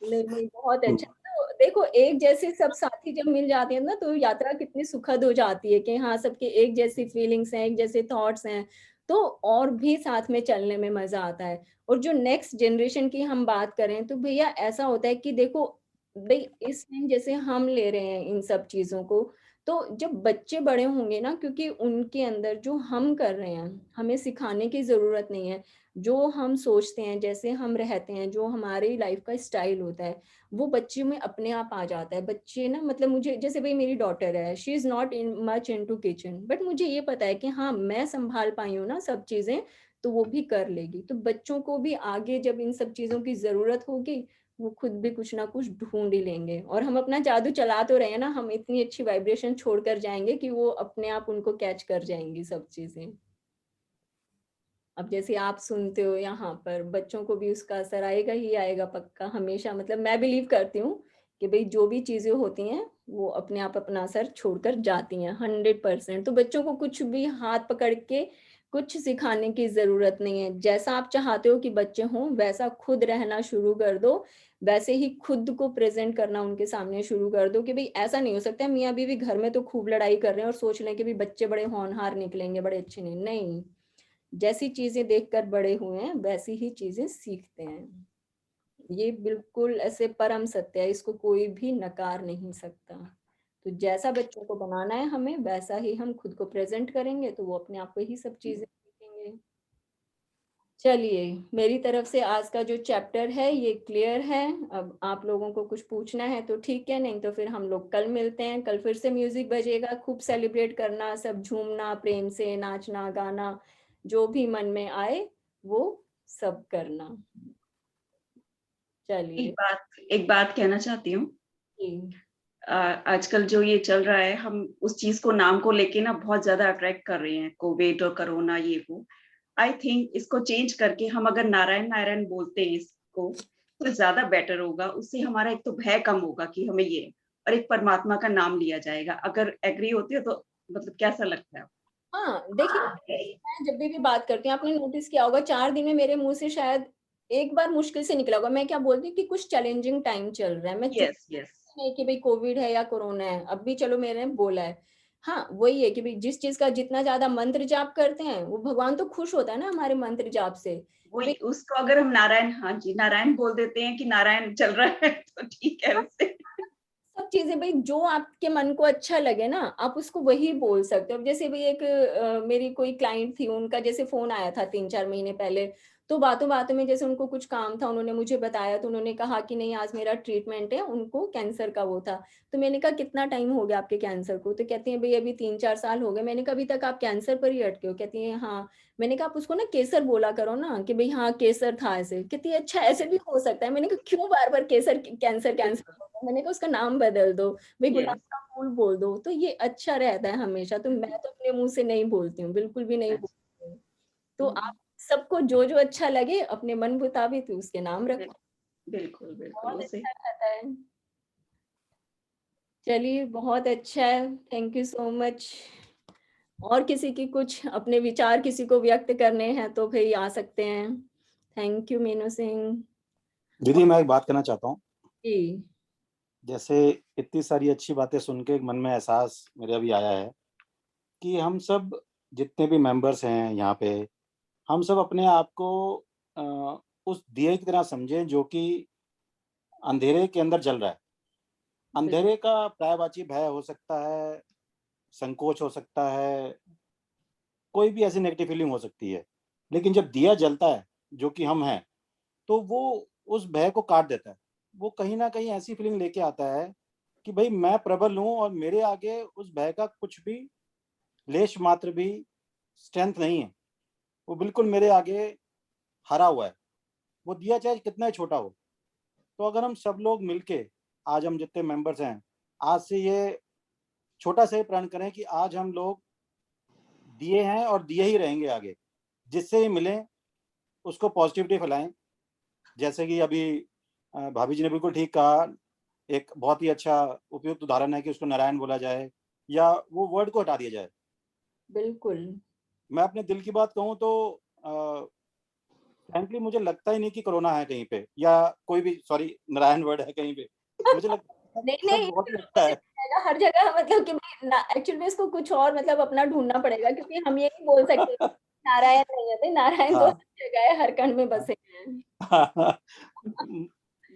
नहीं नहीं बहुत अच्छा। तो देखो एक जैसे सब साथी जब मिल जाते हैं ना तो यात्रा कितनी सुखद हो जाती है कि हाँ सबके एक जैसी फीलिंग्स हैं, एक जैसे थॉट्स हैं, तो और भी साथ में चलने में मजा आता है। और जो नेक्स्ट जनरेशन की हम बात करें तो भैया ऐसा होता है कि देखो भाई इस टाइम जैसे हम ले रहे हैं इन सब चीजों को, तो जब बच्चे बड़े होंगे ना, क्योंकि उनके अंदर जो हम कर रहे हैं हमें सिखाने की जरूरत नहीं है, जो हम सोचते हैं, जैसे हम रहते हैं, जो हमारी लाइफ का स्टाइल होता है, वो बच्चे में अपने आप आ जाता है। बच्चे ना मतलब मुझे जैसे भाई मेरी डॉटर है, she is not in much into kitchen, but मुझे ये पता है कि हाँ मैं संभाल पाई हूँ ना सब चीजें, तो वो भी कर लेगी। तो बच्चों को भी आगे जब इन सब चीजों की जरूरत होगी, वो खुद भी कुछ ना कुछ ढूंढ ही लेंगे। और हम अपना जादू चला तो रहे हैं ना, हम इतनी अच्छी वाइब्रेशन छोड़ कर जाएंगे कि वो अपने आप उनको कैच कर जाएंगी सब चीजें। अब जैसे आप सुनते हो यहाँ पर, बच्चों को भी उसका असर आएगा ही आएगा पक्का हमेशा। मतलब मैं बिलीव करती हूँ कि भाई जो भी चीजें होती हैं वो अपने आप अपना असर छोड़कर जाती हैं 100%। तो बच्चों को कुछ भी हाथ पकड़ के कुछ सिखाने की जरूरत नहीं है। जैसा आप चाहते हो कि बच्चे हों वैसा खुद रहना शुरू कर दो, वैसे ही खुद को प्रेजेंट करना उनके सामने शुरू कर दो। कि भाई ऐसा नहीं हो सकता मियाँ बीवी घर में तो खूब लड़ाई कर रहे हैं और सोच लें कि भाई बच्चे बड़े होनहार निकलेंगे, बड़े अच्छे नहीं। नहीं, जैसी चीजें देखकर बड़े हुए हैं वैसी ही चीजें सीखते हैं। ये बिल्कुल ऐसे परम सत्य है, इसको कोई भी नकार नहीं सकता। तो जैसा बच्चों को बनाना है हमें, वैसा ही हम खुद को प्रेजेंट करेंगे तो वो अपने आप को ही सब चीजें सीखेंगे। चलिए, मेरी तरफ से आज का जो चैप्टर है ये क्लियर है। अब आप लोगों को कुछ पूछना है तो ठीक है, नहीं तो फिर हम लोग कल मिलते हैं। कल फिर से म्यूजिक बजेगा, खूब सेलिब्रेट करना, सब झूमना, प्रेम से नाचना गाना, जो भी मन में आए वो सब करना। चलिए। एक बात कहना चाहती हूँ। जी आजकल जो ये चल रहा है, हम उस चीज को नाम को लेके ना बहुत ज्यादा अट्रैक्ट कर रहे हैं, कोविड और कोरोना ये वो। आई थिंक इसको चेंज करके हम अगर नारायण नारायण बोलते हैं इसको, तो ज्यादा बेटर होगा। उससे हमारा एक तो भय कम होगा कि हमें ये, और एक परमात्मा का नाम लिया जाएगा। अगर एग्री होती हो तो मतलब कैसा लगता है? हाँ देखिए, मैं जब भी बात करती हूँ आपने नोटिस किया होगा 4 दिन में मेरे मुंह से शायद एक बार मुश्किल से निकला होगा। मैं क्या बोलती हूँ कि कुछ चैलेंजिंग टाइम चल रहा है, मैं चुप यस यस। नहीं कि भाई कोविड है या कोरोना है, अब भी चलो मैंने बोला है। हाँ वही है कि भाई जिस चीज का जितना ज्यादा मंत्र जाप करते हैं वो भगवान तो खुश होता है ना हमारे मंत्र जाप से। कि वही भाई उसको अगर हम नारायण, हाँ जी, नारायण बोल देते हैं कि नारायण चल रहा है तो ठीक है उससे। सब चीजें भाई जो आपके मन को अच्छा लगे ना आप उसको वही बोल सकते हो। अब जैसे भाई एक मेरी कोई क्लाइंट थी, उनका जैसे फोन आया था 3-4 महीने पहले, तो बातों बातों में जैसे उनको कुछ काम था, उन्होंने मुझे बताया, तो उन्होंने कहा कि नहीं आज मेरा ट्रीटमेंट है, उनको कैंसर का वो था। तो मैंने कहा कितना टाइम हो गया आपके कैंसर को? तो कहती है भाई अभी 3-4 साल हो गए। मैंने कहा अभी तक आप कैंसर पर ही अटके हो? कहती है हाँ। मैंने कहा आप उसको ना केसर बोला करो ना कि भाई हाँ केसर था ऐसे। कहती है अच्छा ऐसे भी हो सकता है? मैंने कहा क्यों बार बार केसर कैंसर कैंसर? मैंने कहा उसका नाम बदल दो, भाई गुलाब यस। का फूल बोल दो, तो ये अच्छा रहता है हमेशा। तो मैं तो अपने मुंह से नहीं बोलती हूँ, बिल्कुल भी नहीं बोलती हूँ। तो आप सबको जो जो अच्छा लगे अपने मन मुताबिक उसके नाम रखो, बिल्कुल बिल्कुल बहुत उसे। अच्छा रहता है। चलिए बहुत अच्छा है, थैंक यू सो मच। और किसी की कुछ अपने विचार किसी को व्यक्त करने हैं तो भाई आ सकते हैं। Thank you Meenu Singh. दीदी मैं एक बात करना चाहता हूँ। जी जैसे इतनी सारी अच्छी बातें सुन के मन में एहसास मेरे अभी आया है कि हम सब जितने भी मेंबर्स हैं यहाँ पे, हम सब अपने आप को अ, उस दिए की तरह समझें जो कि अंधेरे के अंदर जल रहा है। अंधेरे का प्रायवाची भय हो सकता है, संकोच हो सकता है, कोई भी ऐसी नेगेटिव फीलिंग हो सकती है, लेकिन जब दिया जलता है, जो कि हम हैं, तो वो उस भय को काट देता है। वो कहीं न कहीं ऐसी फीलिंग लेके आता है कि भई मैं प्रबल हूँ और मेरे आगे उस भय का कुछ भी लेश मात्र भी स्ट्रेंथ नहीं है। वो बिल्कुल मेरे आगे हरा हुआ है। वो दिया चाहे कितना ही छोटा हो। तो अगर हम सब लोग मिलके, आज हम जितने मेंबर्स हैं, आज से ये छोटा सा ही प्रण करें कि आज हम लोग दिए हैं और दिए ही रहेंगे आगे। जिससे ही मिलें, उसको पॉजिटिविटी फैलाएँ। जैसे कि अभी भाभी जी ने बिल्कुल ठीक कहा, एक बहुत ही अच्छा उपयुक्त उदाहरण है कि उसको नारायण बोला जाए या वो वर्ड को हटा दिया जाए। बिल्कुल। मैं अपने दिल की बात कहूँ तो फ्रैंकली मुझे लगता ही नहीं कि कोरोना है कहीं पे, या कोई भी सॉरी नारायण वर्ड है कहीं पे। मुझे लगता है नहीं, सब नहीं, बहुत ही अच्छा है। हर जगह मतलब कि एक्चुअल में इसको कुछ और मतलब अपना ढूँढना पड़ेगा, क्योंकि हम ये नहीं बोल सकते नारायण नहीं है, तो नारायण तो हाँ। हर जगह है, हर कण में बसे हैं।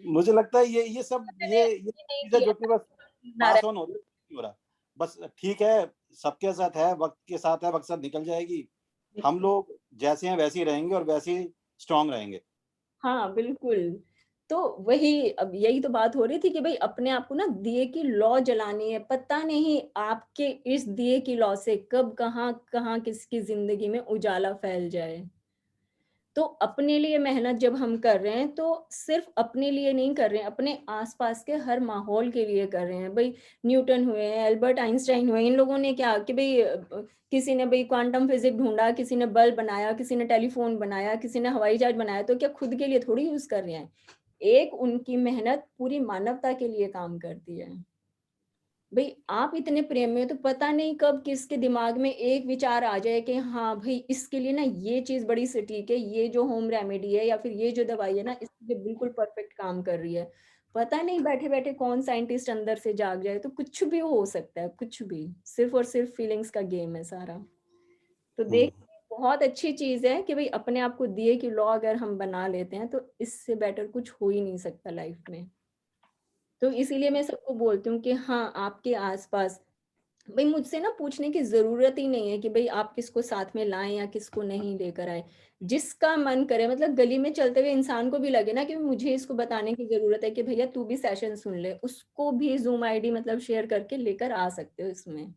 मुझे लगता है ये सब ये नहीं चीज़ें जो कि बस पास नारायण ऑन हो रही है, नहीं हो रहा। बस ठीक है, सबके साथ है, वक़्त के साथ है, वक़्त साथ निकल जाएगी। हम लोग जैसे हैं वैसे ही रहेंगे और वैसे ही स्ट्रॉन्ग रहेंगे। हाँ, बिल्कुल। तो वही अब यही तो बात हो रही थी कि भई अपने आप को ना दिए की लौ जलानी है। पता नहीं आपके इस दिए की लौ से कब कहाँ किसकी ज़िंदगी में उजाला फैल जाए। तो अपने लिए मेहनत जब हम कर रहे हैं, तो सिर्फ़ अपने लिए नहीं कर रहे हैं, अपने आस-पास के हर माहौल के लिए कर रहे हैं। भई न्यूटन हुए, एल्बर्ट आइंस्टाइन हुए, इन लोगों ने क्या कि भई किसी ने भई क्वांटम फिज़िक्स ढूँढा, किसी ने बल्ब बनाया, किसी ने टेलीफ़ोन बनाया, किसी ने हवाई जहाज़ बनाया, तो क्या खुद के लिए थोड़ी यूज़ कर रहे हैं। एक उनकी मेहनत पूरी मानवता के लिए काम करती है। भई आप इतने प्रेम में हो तो पता नहीं कब किसके दिमाग में एक विचार आ जाए कि हाँ भई इसके लिए ना ये चीज़ बड़ी सटीक है, ये जो होम रेमेडी है या फिर ये जो दवाई है ना इसके लिए बिल्कुल परफेक्ट काम कर रही है। पता नहीं बैठे-बैठे कौन साइंटिस्ट अंदर से जाग जाए, तो कुछ भी हो सकता है, कुछ भी। सिर्फ़ और सिर्फ़ फीलिंग्स का गेम है सारा। तो हुँ। बहुत अच्छी चीज़ है कि भई अपने आप को दिए की लौ अगर हम बना लेते हैं तो इससे बेटर कुछ हो ही नहीं सकता लाइफ़ में। तो इसीलिए मैं सबको बोलती हूँ कि हाँ, आपके आस-पास भई मुझसे ना पूछने की ज़रूरत ही नहीं है कि भई आप किसको साथ में लाएँ या किसको नहीं लेकर आएँ। जिसका मन करे मतलब गली में चलते हुए इंसान को भी लगे ना कि मुझे इसको बताने की ज़रूरत है कि भैया तू भी सेशन सुन ले, उसको भी ज़ूम आईडी मतलब शेयर करके लेकर आ सकते हो इसमें।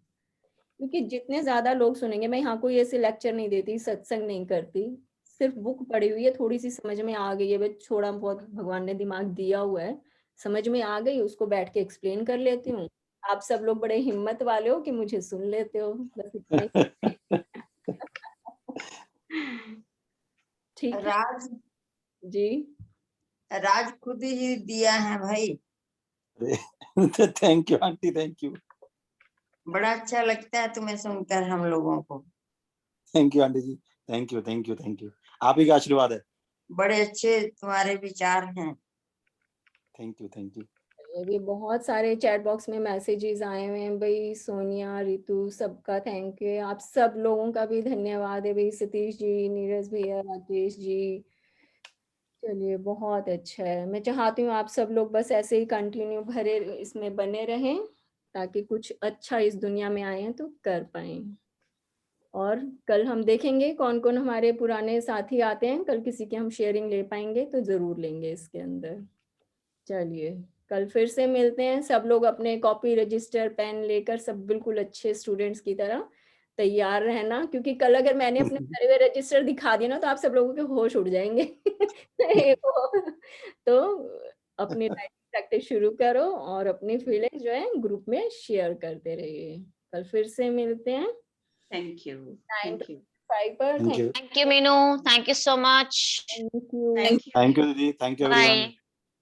क्योंकि जितने ज़्यादा लोग सुनेंगे, मैं यहाँ कोई ऐसे लेक्चर नहीं देती, सत्संग नहीं करती, सिर्फ़ बुक पढ़ी हुई है, थोड़ी-सी समझ में आ गई है, बस थोड़ा बहुत भगवान ने दिमाग दिया हुआ है, समझ में आ गई, उसको बैठ के एक्सप्लेन कर लेती हूँ। आप सब लोग बड़े हिम्मत वाले हो कि मुझे सुन लेते हो, बस इतना ही। ठीक है? राज जी। राज खुद ही दिया है भाई। Thank you aunty, thank you. बड़ा अच्छा लगता है तुम्हें सुनकर हम लोगों को। Thank you aunty ji. Thank you, thank you, thank you. आप ही का आशीर्वाद है। बड़े अच्छे तुम्हारे विचार हैं। Thank you, thank you. अभी बहुत सारे चैट बॉक्स में मैसेजेस आए हुए हैं भाई, सोनिया, रितु, सबका थैंक यू। आप सब लोगों का भी धन्यवाद है भाई, सतीश जी, नीरज भैया, राजेश जी। चलिए बहुत अच्छा है। मैं चाहती हूँ आप सब लोग बस ऐसे ही कंटिन्यू भरे इसमें बने रहें, ताकि कुछ अच्छा इस दुनिया में आए हैं तो कर पाएँ। और कल हम देखेंगे कौन-कौन हमारे पुराने साथी आते हैं, कल किसी की हम शेयरिंग ले पाएँगे तो ज़रूर लेंगे इसके अंदर। चलिए, कल फिर से मिलते हैं, सब लोग अपने कॉपी, रजिस्टर, पेन लेकर सब बिल्कुल अच्छे स्टूडेंट्स की तरह तैयार रहना, क्योंकि कल अगर मैंने अपने भरे हुए रजिस्टर दिखा दिए ना तो आप सब लोगों के होश उड़ जाएँगे। तो अपनी राइटिंग प्रैक्टिस शुरू करो और अपनी फीलिंग्स जो है ग्रुप में शेयर करते रहिए। कल फिर से मिलते हैं थैंक यू, 9 थैंक यू, 5 पर। Thank you. Thank you, Minu. Thank you so much. Thank you. Thank you, thank you दीदी, thank you everyone. Bye.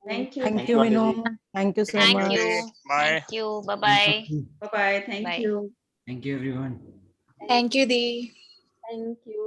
Thank you, thank you aunty जी। Thank you so Thank much. you. Bye. Thank you. Bye-bye. Bye bye, thank Bye. You. Thank you everyone. Thank Thank you, Dee. Thank you.